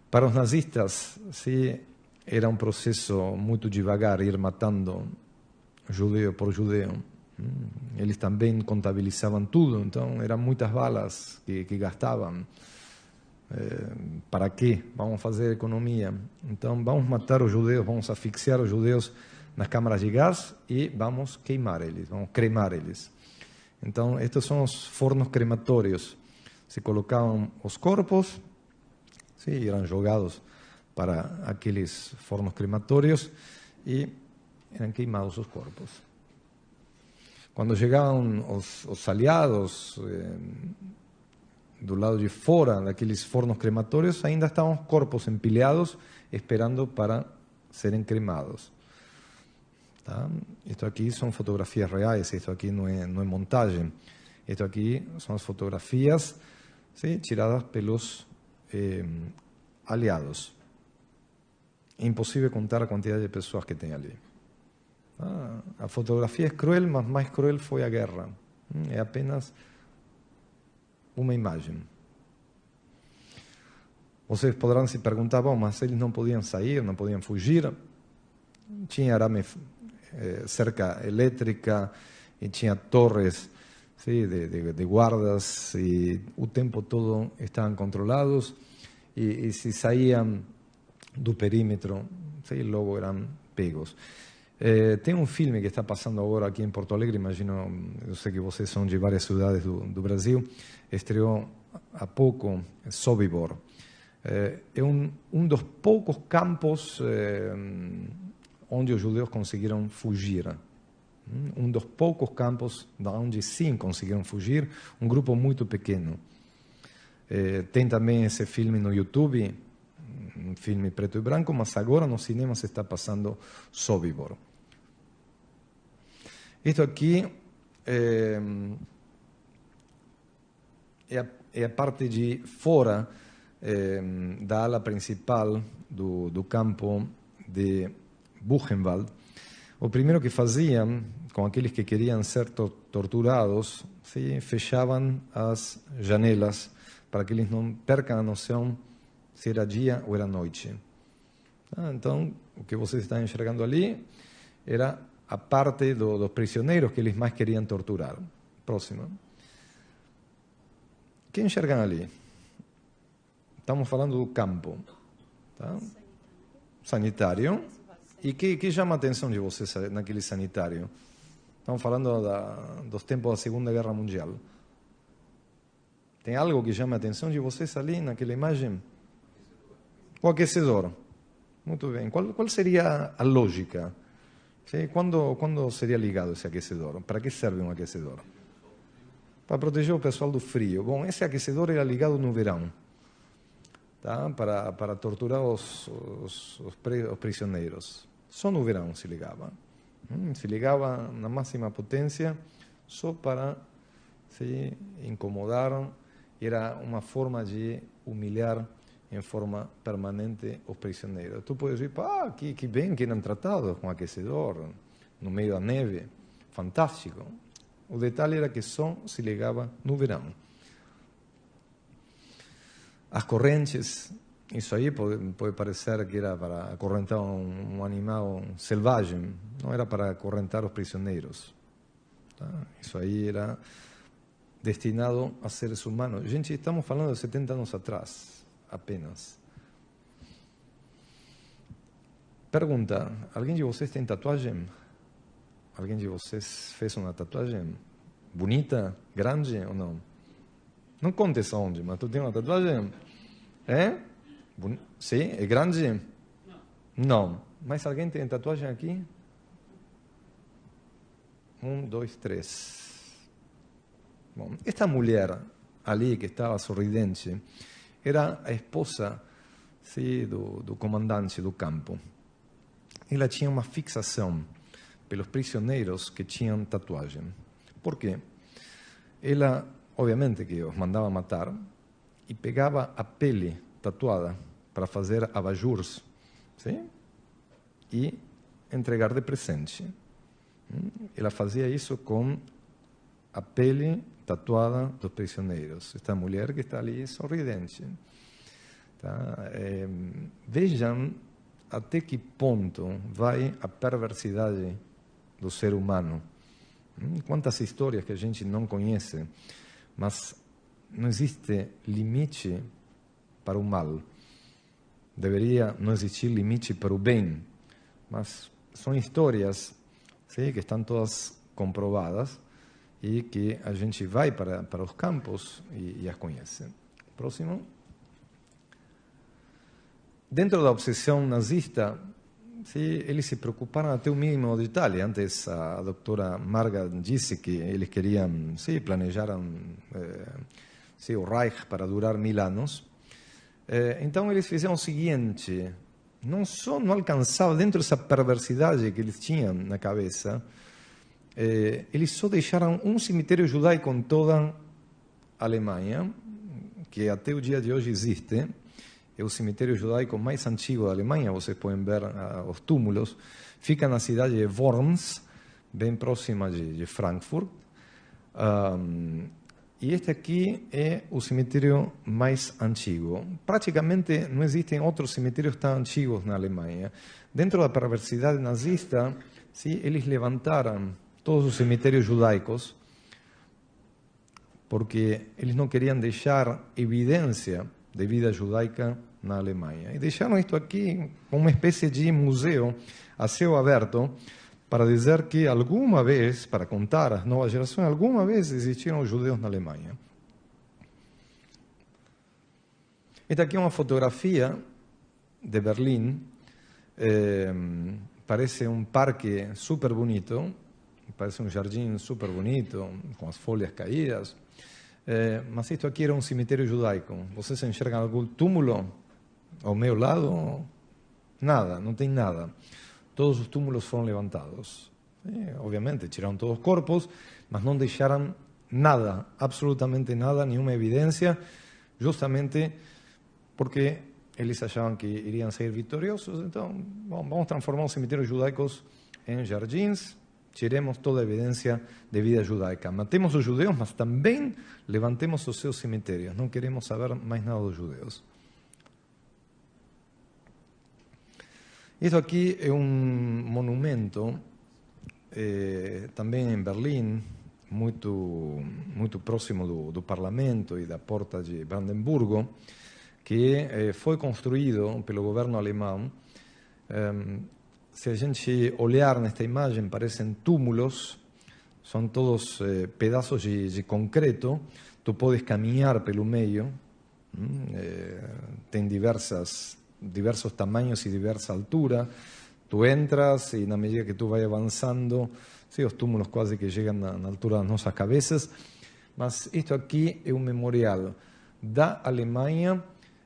Para os nazistas, sim, era um processo muito devagar ir matando judeu por judeu. Eles também contabilizavam tudo, então eram muitas balas que gastavam. Para quê? Vamos fazer economia. Então vamos matar os judeus, vamos asfixiar os judeus nas câmaras de gás e vamos queimar eles, vamos cremar eles. Então estes são os fornos crematórios. Se colocavam os corpos, sim, eram jogados para aqueles fornos crematórios e eram queimados os corpos. Quando chegavam os aliados do lado de fora daqueles fornos crematórios, ainda estavam os corpos empilhados, esperando para serem cremados. Tá? Isto aqui são fotografias reais, isto aqui não é montagem. Isto aqui são as fotografias, sim, tiradas pelos aliados. É impossível contar a quantidade de pessoas que tem ali. A fotografia é cruel, mas mais cruel foi a guerra. É apenas uma imagem. Vocês poderão se perguntar, bom, mas eles não podiam sair, não podiam fugir. Tinha arame, cerca elétrica e tinha torres, sim, de guardas e o tempo todo estavam controlados e se saíam do perímetro, sim, logo eram pegos. Tem um filme que está passando agora aqui em Porto Alegre, imagino, eu sei que vocês são de várias cidades do Brasil, estreou há pouco, Sobibor. É um dos poucos campos onde os judeus conseguiram fugir. Um dos poucos campos onde sim conseguiram fugir, um grupo muito pequeno. Tem também esse filme no YouTube, um filme preto e branco, mas agora no cinema se está passando Sobibor. Isto aqui é a parte de fora da ala principal do campo de Buchenwald. O primeiro que faziam com aqueles que queriam ser torturados, sim, fechavam as janelas para que eles não percam a noção se era dia ou era noite. Então, o que vocês estão enxergando ali era a parte dos prisioneiros que eles mais queriam torturar. Próxima. O que enxergam ali? Estamos falando do campo. Tá? Sanitário. E que chama a atenção de vocês naquele sanitário? Estamos falando dos tempos da Segunda Guerra Mundial. Tem algo que chama a atenção de vocês ali naquela imagem? O aquecedor. Muito bem. Qual seria a lógica? Sim, quando seria ligado esse aquecedor? Para que serve um aquecedor? Para proteger o pessoal do frio. Bom, esse aquecedor era ligado no verão, tá? Para torturar os prisioneiros. Só no verão se ligava. Se ligava na máxima potência só para se incomodar. Era uma forma de humilhar em forma permanente os prisioneiros. Tu podes dizer, que bem que eram tratados com aquecedor, no meio da neve, fantástico. O detalhe era que só se ligava no verão. As correntes, isso aí pode parecer que era para acorrentar um animal selvagem, não era para acorrentar os prisioneiros. Tá? Isso aí era destinado a seres humanos. Gente, estamos falando de 70 anos atrás. Apenas. Pergunta, alguém de vocês tem tatuagem? Alguém de vocês fez uma tatuagem? Bonita? Grande ou não? Não contes onde, mas tu tem uma tatuagem? É? Sim? É grande? Não. Mas alguém tem tatuagem aqui? 1, 2, 3. Bom, esta mulher ali que estava sorridente era a esposa, sim, do comandante do campo. Ela tinha uma fixação pelos prisioneiros que tinham tatuagem. Por quê? Ela, obviamente, que os mandava matar e pegava a pele tatuada para fazer abajures, sim? E entregar de presente. Ela fazia isso com a pele tatuada dos prisioneiros. Esta mulher que está ali sorridente. Tá? Vejam até que ponto vai a perversidade do ser humano. Quantas histórias que a gente não conhece, mas não existe limite para o mal. Deveria não existir limite para o bem, mas são histórias, sim, que estão todas comprovadas e que a gente vai para os campos e as conhece. Próximo. Dentro da obsessão nazista, sim, eles se preocuparam até o mínimo detalhe. Antes a doutora Marga disse que eles queriam, sim, planejaram o Reich para durar 1000 anos. Então eles fizeram o seguinte: não alcançavam, dentro dessa perversidade que eles tinham na cabeça, eles só deixaram um cemitério judaico em toda a Alemanha, que até o dia de hoje existe. É o cemitério judaico mais antigo da Alemanha, vocês podem ver os túmulos. Fica na cidade de Worms, bem próxima de Frankfurt. E este aqui é o cemitério mais antigo. Praticamente não existem outros cemitérios tão antigos na Alemanha. Dentro da perversidade nazista, sim, eles levantaram todos os cemitérios judaicos porque eles não queriam deixar evidência de vida judaica na Alemanha. E deixaram isto aqui como uma espécie de museu a céu aberto para dizer que alguma vez, para contar às novas gerações, alguma vez existiram judeus na Alemanha. Esta aqui é uma fotografia de Berlim. Parece um parque super bonito, parece um jardim super bonito, com as folhas caídas. Mas isto aqui era um cemitério judaico. Vocês enxergam algum túmulo ao meu lado? Nada, não tem nada. Todos os túmulos foram levantados. Obviamente, tiraram todos os corpos, mas não deixaram nada, absolutamente nada, nenhuma evidência, justamente porque eles achavam que iriam ser vitoriosos. Então, vamos transformar os cemitérios judaicos em jardins, tiremos toda a evidência de vida judaica. Matemos os judeus, mas também levantemos os seus cemitérios. Não queremos saber mais nada dos judeus. Isso aqui é um monumento, também em Berlim, muito próximo do parlamento e da porta de Brandenburgo, que foi construído pelo governo alemão. Se a gente olhar nesta imagem, parecem túmulos, são todos pedaços de concreto. Tu podes caminhar pelo meio, tem diversos tamanhos e diversa altura. Tu entras e, na medida que tu vai avançando, sim, os túmulos quase que chegam na altura das nossas cabeças. Mas isto aqui é um memorial da Alemanha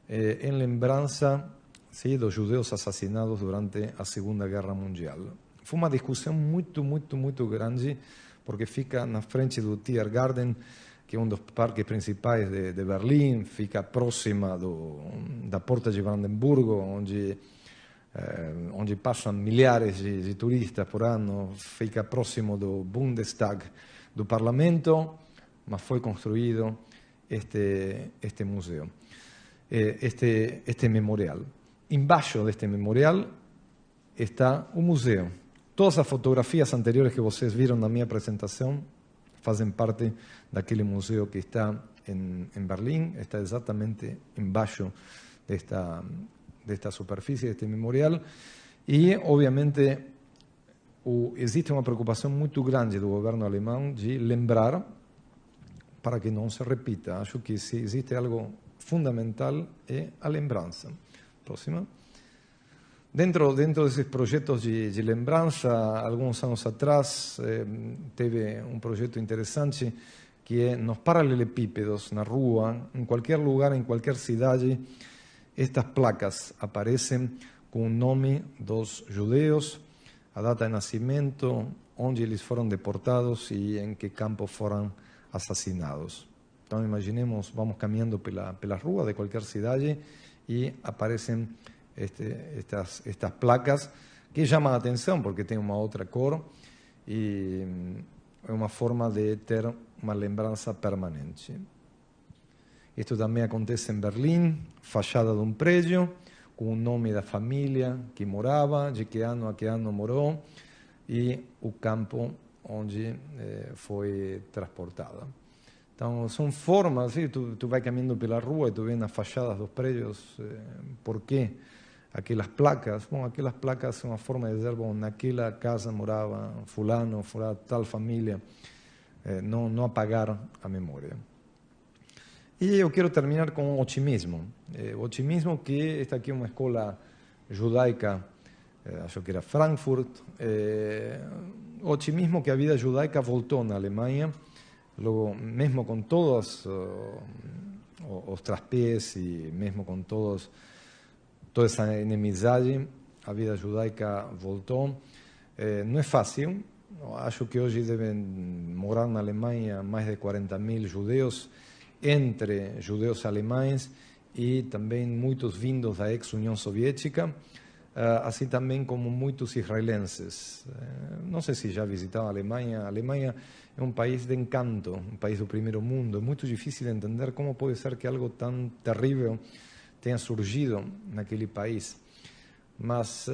em lembrança, sim, dos judeus assassinados durante a Segunda Guerra Mundial. Foi uma discussão muito grande, porque fica na frente do Tiergarten, que é um dos parques principais de Berlim, fica próxima da porta de Brandenburgo, onde passam milhares de turistas por ano, fica próximo do Bundestag, do parlamento, mas foi construído este museu, este memorial. Embaixo deste memorial está o museu. Todas as fotografias anteriores que vocês viram na minha apresentação fazem parte daquele museu que está em Berlim, está exatamente embaixo desta superfície, deste memorial. E, obviamente, existe uma preocupação muito grande do governo alemão de lembrar para que não se repita. Acho que se existe algo fundamental é a lembrança. Próxima. Dentro desses projetos de lembrança, alguns anos atrás, teve um projeto interessante que é nos paralelepípedos, na rua, em qualquer lugar, em qualquer cidade, estas placas aparecem com o nome dos judeus, a data de nascimento, onde eles foram deportados e em que campo foram assassinados. Então, imaginemos, vamos caminhando pela rua de qualquer cidade e aparecem estas placas que chamam a atenção porque tem uma outra cor e é uma forma de ter uma lembrança permanente. Isto também acontece em Berlim, fachada de um prédio, com o nome da família que morava, de que ano a que ano morou, e o campo onde foi transportada. Então, são formas, tu vai caminhando pela rua e tu vê nas fachadas dos prédios, por quê? Aquelas placas, bom, aquelas placas são uma forma de dizer, bom, naquela casa morava fulano, tal família, não apagar a memória. E eu quero terminar com o otimismo. O otimismo que está aqui uma escola judaica, acho que era Frankfurt, o otimismo que a vida judaica voltou na Alemanha, logo, mesmo com todos os traspés e mesmo com toda essa inimizade, a vida judaica voltou. Não é fácil. Acho que hoje devem morar na Alemanha mais de 40.000 judeus, entre judeus alemães e também muitos vindos da ex-União Soviética, assim também como muitos israelenses. Não sei se já visitaram a Alemanha. A Alemanha é um país de encanto, um país do primeiro mundo. É muito difícil de entender como pode ser que algo tão terrível tenha surgido naquele país. Mas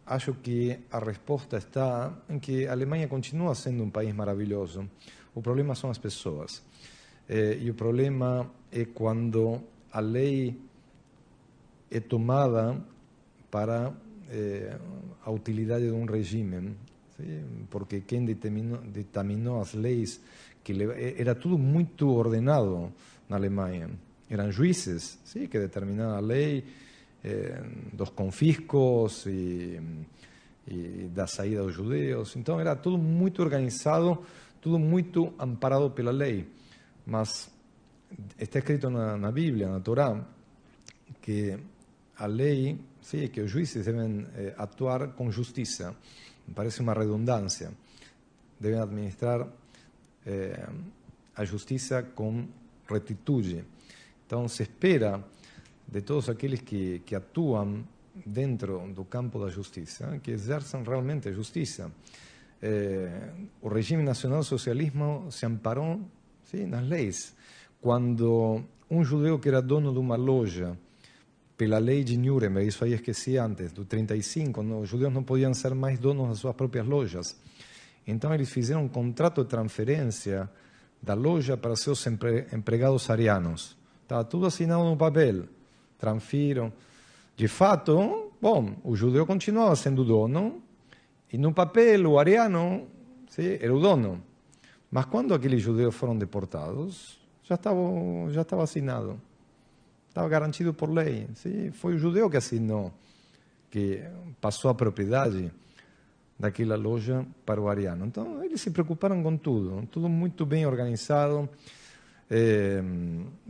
acho que a resposta está em que a Alemanha continua sendo um país maravilhoso. O problema são as pessoas. E o problema é quando a lei é tomada para a utilidade de um regime, porque quem determinou as leis, era tudo muito ordenado na Alemanha. Eram juízes que determinavam a lei dos confiscos e da saída dos judeus. Então era tudo muito organizado, tudo muito amparado pela lei. Mas está escrito na Bíblia, na Torá, que a lei, que os juízes devem atuar com justiça. Me parece uma redundância. Devem administrar a justiça com retitude. Então se espera de todos aqueles que atuam dentro do campo da justiça que exerçam realmente a justiça. O regime nacional-socialismo se amparou nas leis. Quando um judeu que era dono de uma loja, pela lei de Nuremberg, isso aí esqueci antes, do 35, os judeus não podiam ser mais donos das suas próprias lojas. Então eles fizeram um contrato de transferência da loja para seus empregados arianos. Estava tudo assinado no papel. Transfiram. De fato, bom, o judeu continuava sendo dono e no papel o ariano era o dono. Mas quando aqueles judeus foram deportados, já estava assinado. Estava garantido por lei. Foi o judeu que assinou, que passou a propriedade daquela loja para o ariano. Então, eles se preocuparam com tudo muito bem organizado.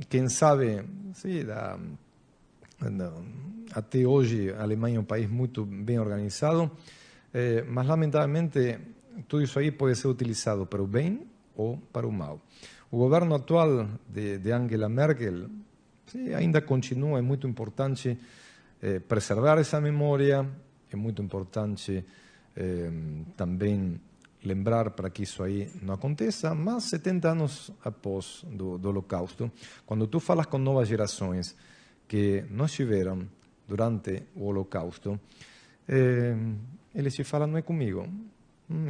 Quem sabe, até hoje a Alemanha é um país muito bem organizado, mas lamentavelmente tudo isso aí pode ser utilizado para o bem ou para o mal. O governo atual de Angela Merkel ainda continua, é muito importante preservar essa memória, é muito importante também lembrar para que isso aí não aconteça, mas 70 anos após do Holocausto, quando tu falas com novas gerações que não estiveram durante o Holocausto, eles te falam, não é comigo.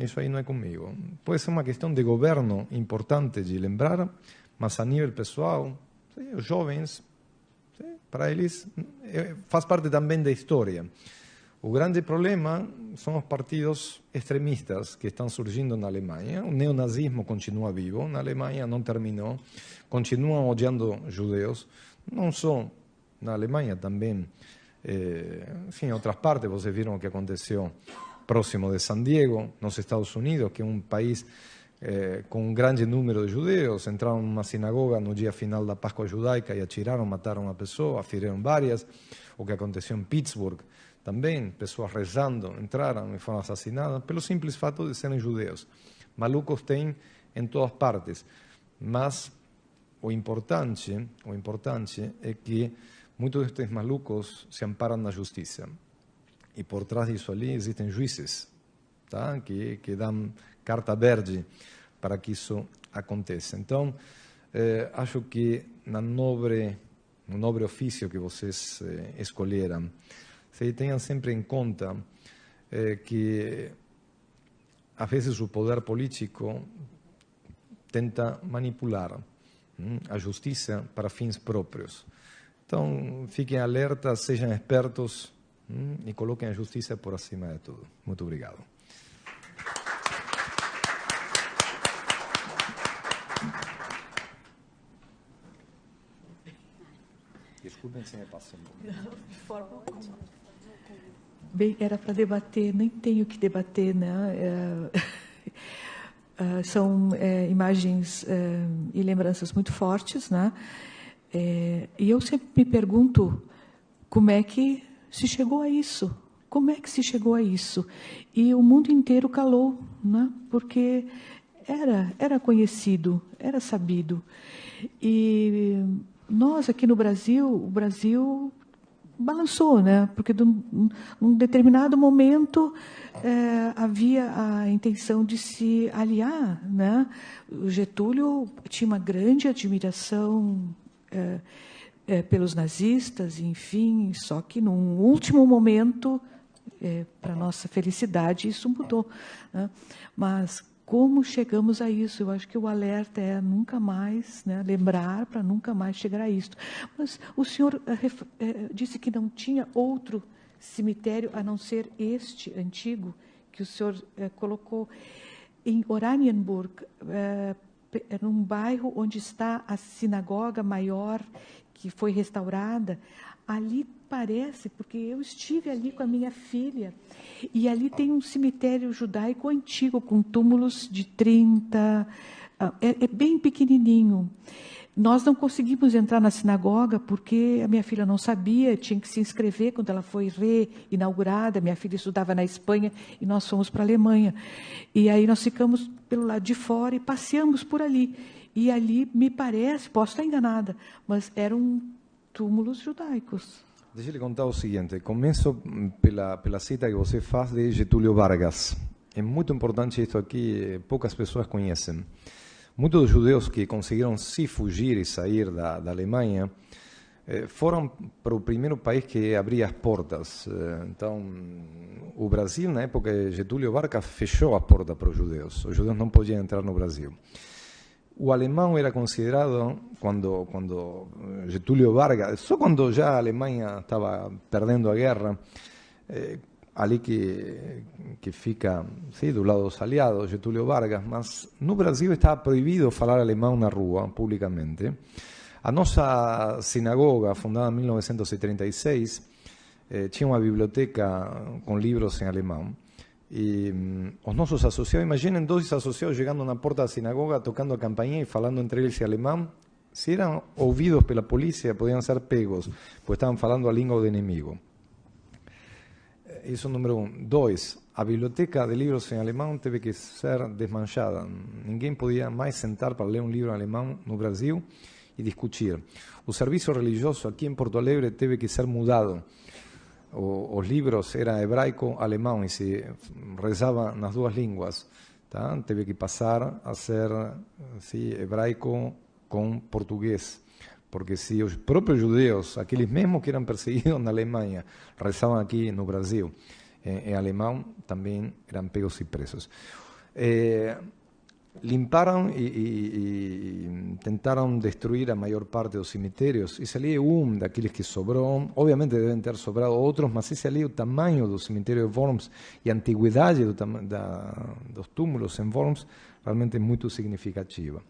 Isso aí não é comigo. Pode ser uma questão de governo importante de lembrar, mas a nível pessoal, os jovens, para eles, faz parte também da história. O grande problema são os partidos extremistas que estão surgindo na Alemanha. O neonazismo continua vivo na Alemanha, não terminou. Continuam odiando judeus, não só na Alemanha, também em outras partes. Vocês viram o que aconteceu próximo de San Diego, nos Estados Unidos, que é um país com um grande número de judeus. Entraram numa sinagoga no dia final da Páscoa judaica e atiraram, mataram uma pessoa, feriram várias. O que aconteceu em Pittsburgh também, pessoas rezando, entraram e foram assassinadas pelo simples fato de serem judeus. Malucos tem em todas partes, mas o importante é que muitos destes malucos se amparam na justiça. E por trás disso ali existem juízes, tá? que dão carta verde para que isso aconteça. Então, acho que no nobre ofício que vocês escolheram, tenham sempre em conta que, às vezes, o poder político tenta manipular a justiça para fins próprios. Então, fiquem alertas, sejam espertos e coloquem a justiça por acima de tudo. Muito obrigado. Desculpem se me passei um pouco. Bem, era para debater, nem tenho que debater, né? São imagens e lembranças muito fortes, né? E eu sempre me pergunto como é que se chegou a isso? Como é que se chegou a isso? E o mundo inteiro calou, né? Porque era conhecido, era sabido. E nós aqui no Brasil, o Brasil balançou, né? Porque num determinado momento havia a intenção de se aliar, né? O Getúlio tinha uma grande admiração pelos nazistas, enfim, só que num último momento, para nossa felicidade, isso mudou, né? Mas como chegamos a isso? Eu acho que o alerta é nunca mais, né, lembrar para nunca mais chegar a isso. Mas o senhor disse que não tinha outro cemitério a não ser este antigo que o senhor colocou em Oranienburg, num bairro onde está a sinagoga maior que foi restaurada. Ali parece, porque eu estive ali com a minha filha, e ali tem um cemitério judaico antigo, com túmulos de 30, é bem pequenininho. Nós não conseguimos entrar na sinagoga, porque a minha filha não sabia, tinha que se inscrever quando ela foi reinaugurada. Minha filha estudava na Espanha, e nós fomos para a Alemanha. E aí nós ficamos pelo lado de fora e passeamos por ali. E ali, me parece, posso estar enganada, mas eram túmulos judaicos. Deixa eu lhe contar o seguinte, começo pela cita que você faz de Getúlio Vargas. É muito importante isso aqui, poucas pessoas conhecem. Muitos dos judeus que conseguiram se fugir e sair da Alemanha foram para o primeiro país que abria as portas. Então, o Brasil, na época de Getúlio Vargas, fechou a porta para os judeus. Os judeus não podiam entrar no Brasil. O alemão era considerado, quando Getúlio Vargas, só quando já a Alemanha estava perdendo a guerra, ali que fica do lado dos aliados, Getúlio Vargas, mas no Brasil estava proibido falar alemão na rua, publicamente. A nossa sinagoga, fundada em 1936, tinha uma biblioteca com livros em alemão. E os nossos associados, imaginem dois associados chegando na porta da sinagoga, tocando a campainha e falando entre eles em alemão. Se eram ouvidos pela polícia, podiam ser pegos, pois estavam falando a língua do inimigo. Isso número 1. 2. A biblioteca de livros em alemão teve que ser desmanchada. Ninguém podia mais sentar para ler um livro em alemão no Brasil e discutir. O serviço religioso aqui em Porto Alegre teve que ser mudado. Os livros eram hebraico-alemão e se rezava nas duas línguas. Tá? Teve que passar a ser hebraico com português. Porque se os próprios judeus, aqueles mesmos que eram perseguidos na Alemanha, rezavam aqui no Brasil em alemão, também eram pegos e presos. Limparam e tentaram destruir a maior parte dos cemitérios. Esse ali é um daqueles que sobrou. Obviamente devem ter sobrado outros, mas esse ali, o tamanho do cemitério de Worms e a antiguidade dos túmulos em Worms, realmente é muito significativa.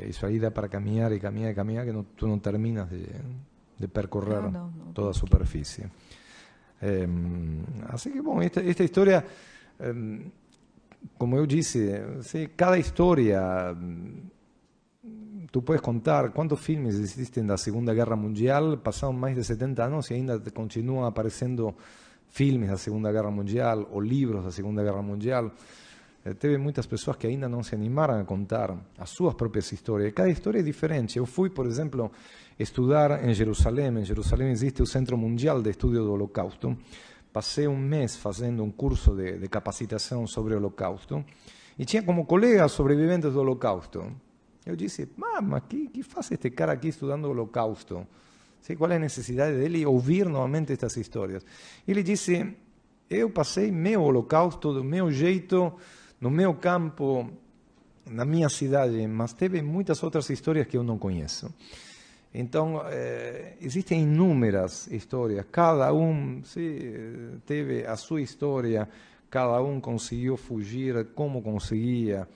Isso aí dá para caminhar e caminhar e caminhar, que tu não terminas de percorrer toda a superfície. Assim que, bom, esta história... Como eu disse, cada história, tu puedes contar quantos filmes existem da Segunda Guerra Mundial, passaram mais de 70 anos e ainda continuam aparecendo filmes da Segunda Guerra Mundial ou livros da Segunda Guerra Mundial. Teve muitas pessoas que ainda não se animaram a contar as suas próprias histórias. Cada história é diferente. Eu fui, por exemplo, estudar em Jerusalém. Em Jerusalém existe o Centro Mundial de Estudo do Holocausto. Passei um mês fazendo um curso de capacitação sobre o Holocausto e tinha como colegas sobreviventes do Holocausto. Eu disse, mas que faz este cara aqui estudando o Holocausto? Sei qual é a necessidade dele ouvir novamente estas histórias. Ele disse, eu passei meu Holocausto do meu jeito, no meu campo, na minha cidade, mas teve muitas outras histórias que eu não conheço. Então, existem inúmeras histórias, cada um teve a sua história, cada um conseguiu fugir como conseguia.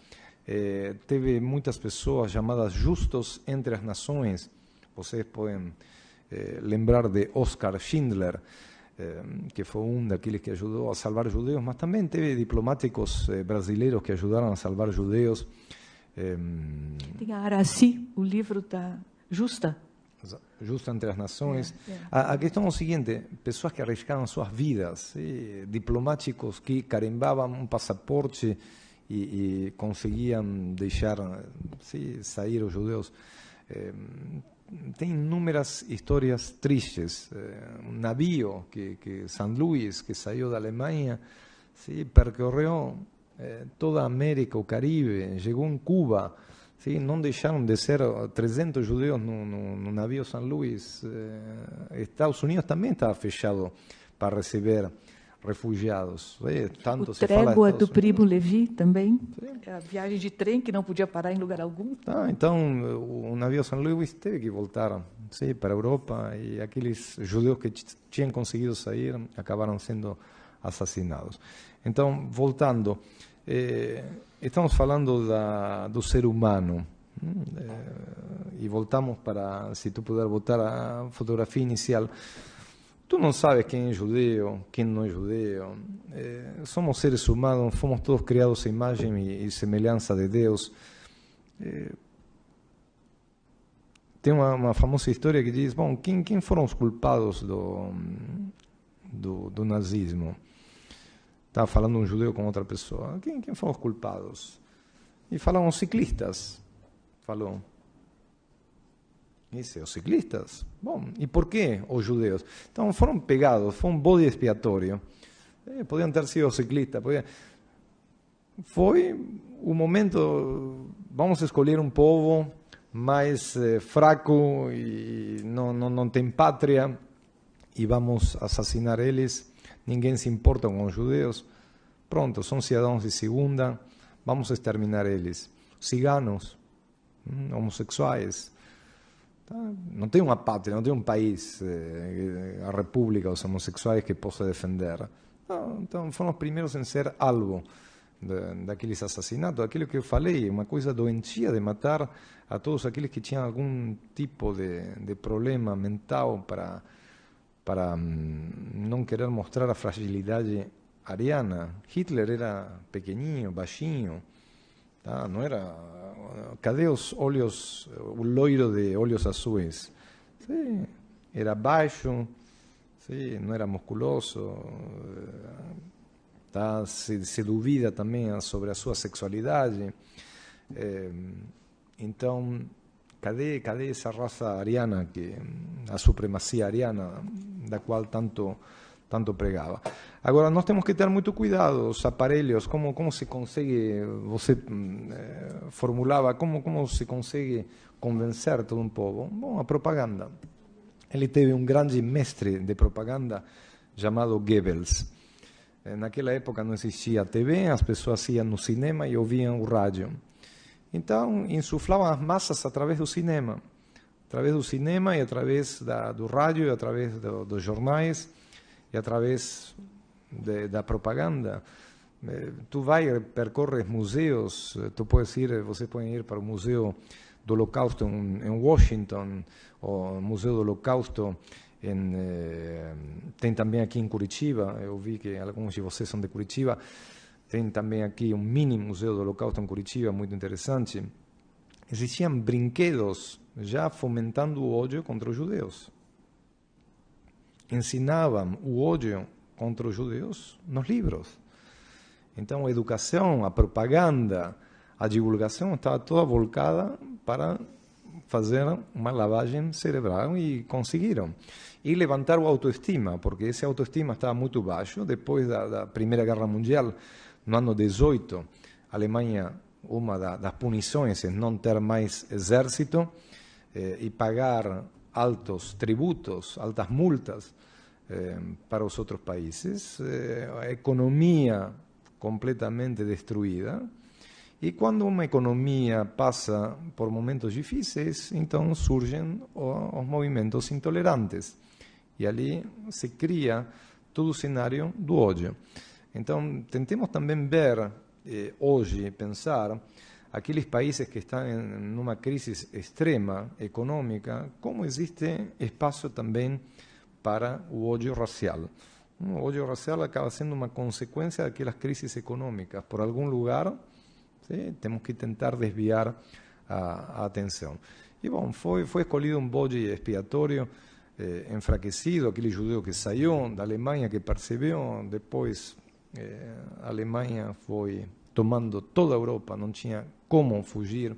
Teve muitas pessoas chamadas justos entre as nações. Vocês podem lembrar de Oskar Schindler, que foi um daqueles que ajudou a salvar judeus, mas também teve diplomáticos brasileiros que ajudaram a salvar judeus. Tem a Araci, o livro da Justa entre as nações. A questão é o seguinte, pessoas que arriscaram suas vidas, diplomáticos que carimbavam um passaporte e conseguiam deixar sair os judeus. Tem inúmeras histórias tristes. Um navio que San Luis, que saiu da Alemanha, percorreu toda a América, o Caribe, chegou em Cuba. Não deixaram de ser 300 judeus no navio San Luis. Estados Unidos também estava fechado para receber refugiados. Tanto o Trégua do Primo Levi também, a viagem de trem que não podia parar em lugar algum. Então, o navio San Luis teve que voltar para a Europa e aqueles judeus que tinham conseguido sair acabaram sendo assassinados. Então, voltando, estamos falando do ser humano. E voltamos para, se tu puder botar a fotografia inicial. Tu não sabes quem é judeu, quem não é judeu. Somos seres humanos, fomos todos criados à imagem e semelhança de Deus. Tem uma famosa história que diz, bom, quem foram os culpados do nazismo? Estava falando um judeu com outra pessoa. Quem foram os culpados? E falaram os ciclistas. Falou. Disse, os ciclistas? Bom, e por que os judeus? Então foram pegados, foi um bode expiatório. Podiam ter sido os ciclistas. Foi o momento, vamos escolher um povo mais fraco e não tem pátria e vamos assassinar eles. Ninguém se importa com os judeus. Pronto, são cidadãos de segunda, vamos exterminar eles. Ciganos, homossexuais. Não tem uma pátria, não tem um país, a república dos homossexuais que possa defender. Então foram os primeiros em ser alvo daqueles assassinatos, aquilo que eu falei, uma coisa doentia de matar a todos aqueles que tinham algum tipo de problema mental para não querer mostrar a fragilidade ariana. Hitler era pequenininho, baixinho. Não era. Cadê os olhos, o loiro de olhos azuis? Era baixo, não era musculoso. Se duvida também sobre a sua sexualidade. Então, cadê essa raça ariana, a supremacia ariana, da qual tanto pregava? Agora, nós temos que ter muito cuidado, os aparelhos, como se consegue, você formulava, como se consegue convencer todo um povo? Bom, a propaganda. Ele teve um grande mestre de propaganda chamado Goebbels. Naquela época não existia TV, as pessoas iam no cinema e ouviam o rádio. Então, insuflavam as massas através do cinema. Através do cinema e através do rádio, e através dos jornais, e através da propaganda. Tu percorres museus, vocês podem ir para o Museu do Holocausto em Washington, o Museu do Holocausto tem também aqui em Curitiba. Eu vi que alguns de vocês são de Curitiba. Tem também aqui um mini Museu do Holocausto em Curitiba, muito interessante. Existiam brinquedos já fomentando o ódio contra os judeus. Ensinavam o ódio contra os judeus nos livros. Então, a educação, a propaganda, a divulgação estava toda volcada para fazer uma lavagem cerebral e conseguiram. E levantar a autoestima, porque essa autoestima estava muito baixo. Depois da Primeira Guerra Mundial, no ano 18, a Alemanha, uma das punições é não ter mais exército e pagar altos tributos, altas multas para os outros países. A economia completamente destruída. E quando uma economia passa por momentos difíceis, então surgem os movimentos intolerantes. E ali se cria todo o cenário do ódio. Então, tentemos também ver hoje, pensar, aqueles países que estão em uma crise extrema econômica, como existe espaço também para o ódio racial. O ódio racial acaba sendo uma consequência daquelas crises econômicas. Por algum lugar, sim, temos que tentar desviar a atenção. E, bom, foi escolhido um bode expiatório enfraquecido, aquele judeu que saiu da Alemanha, que percebeu, depois a Alemanha foi tomando toda a Europa, não tinha como fugir,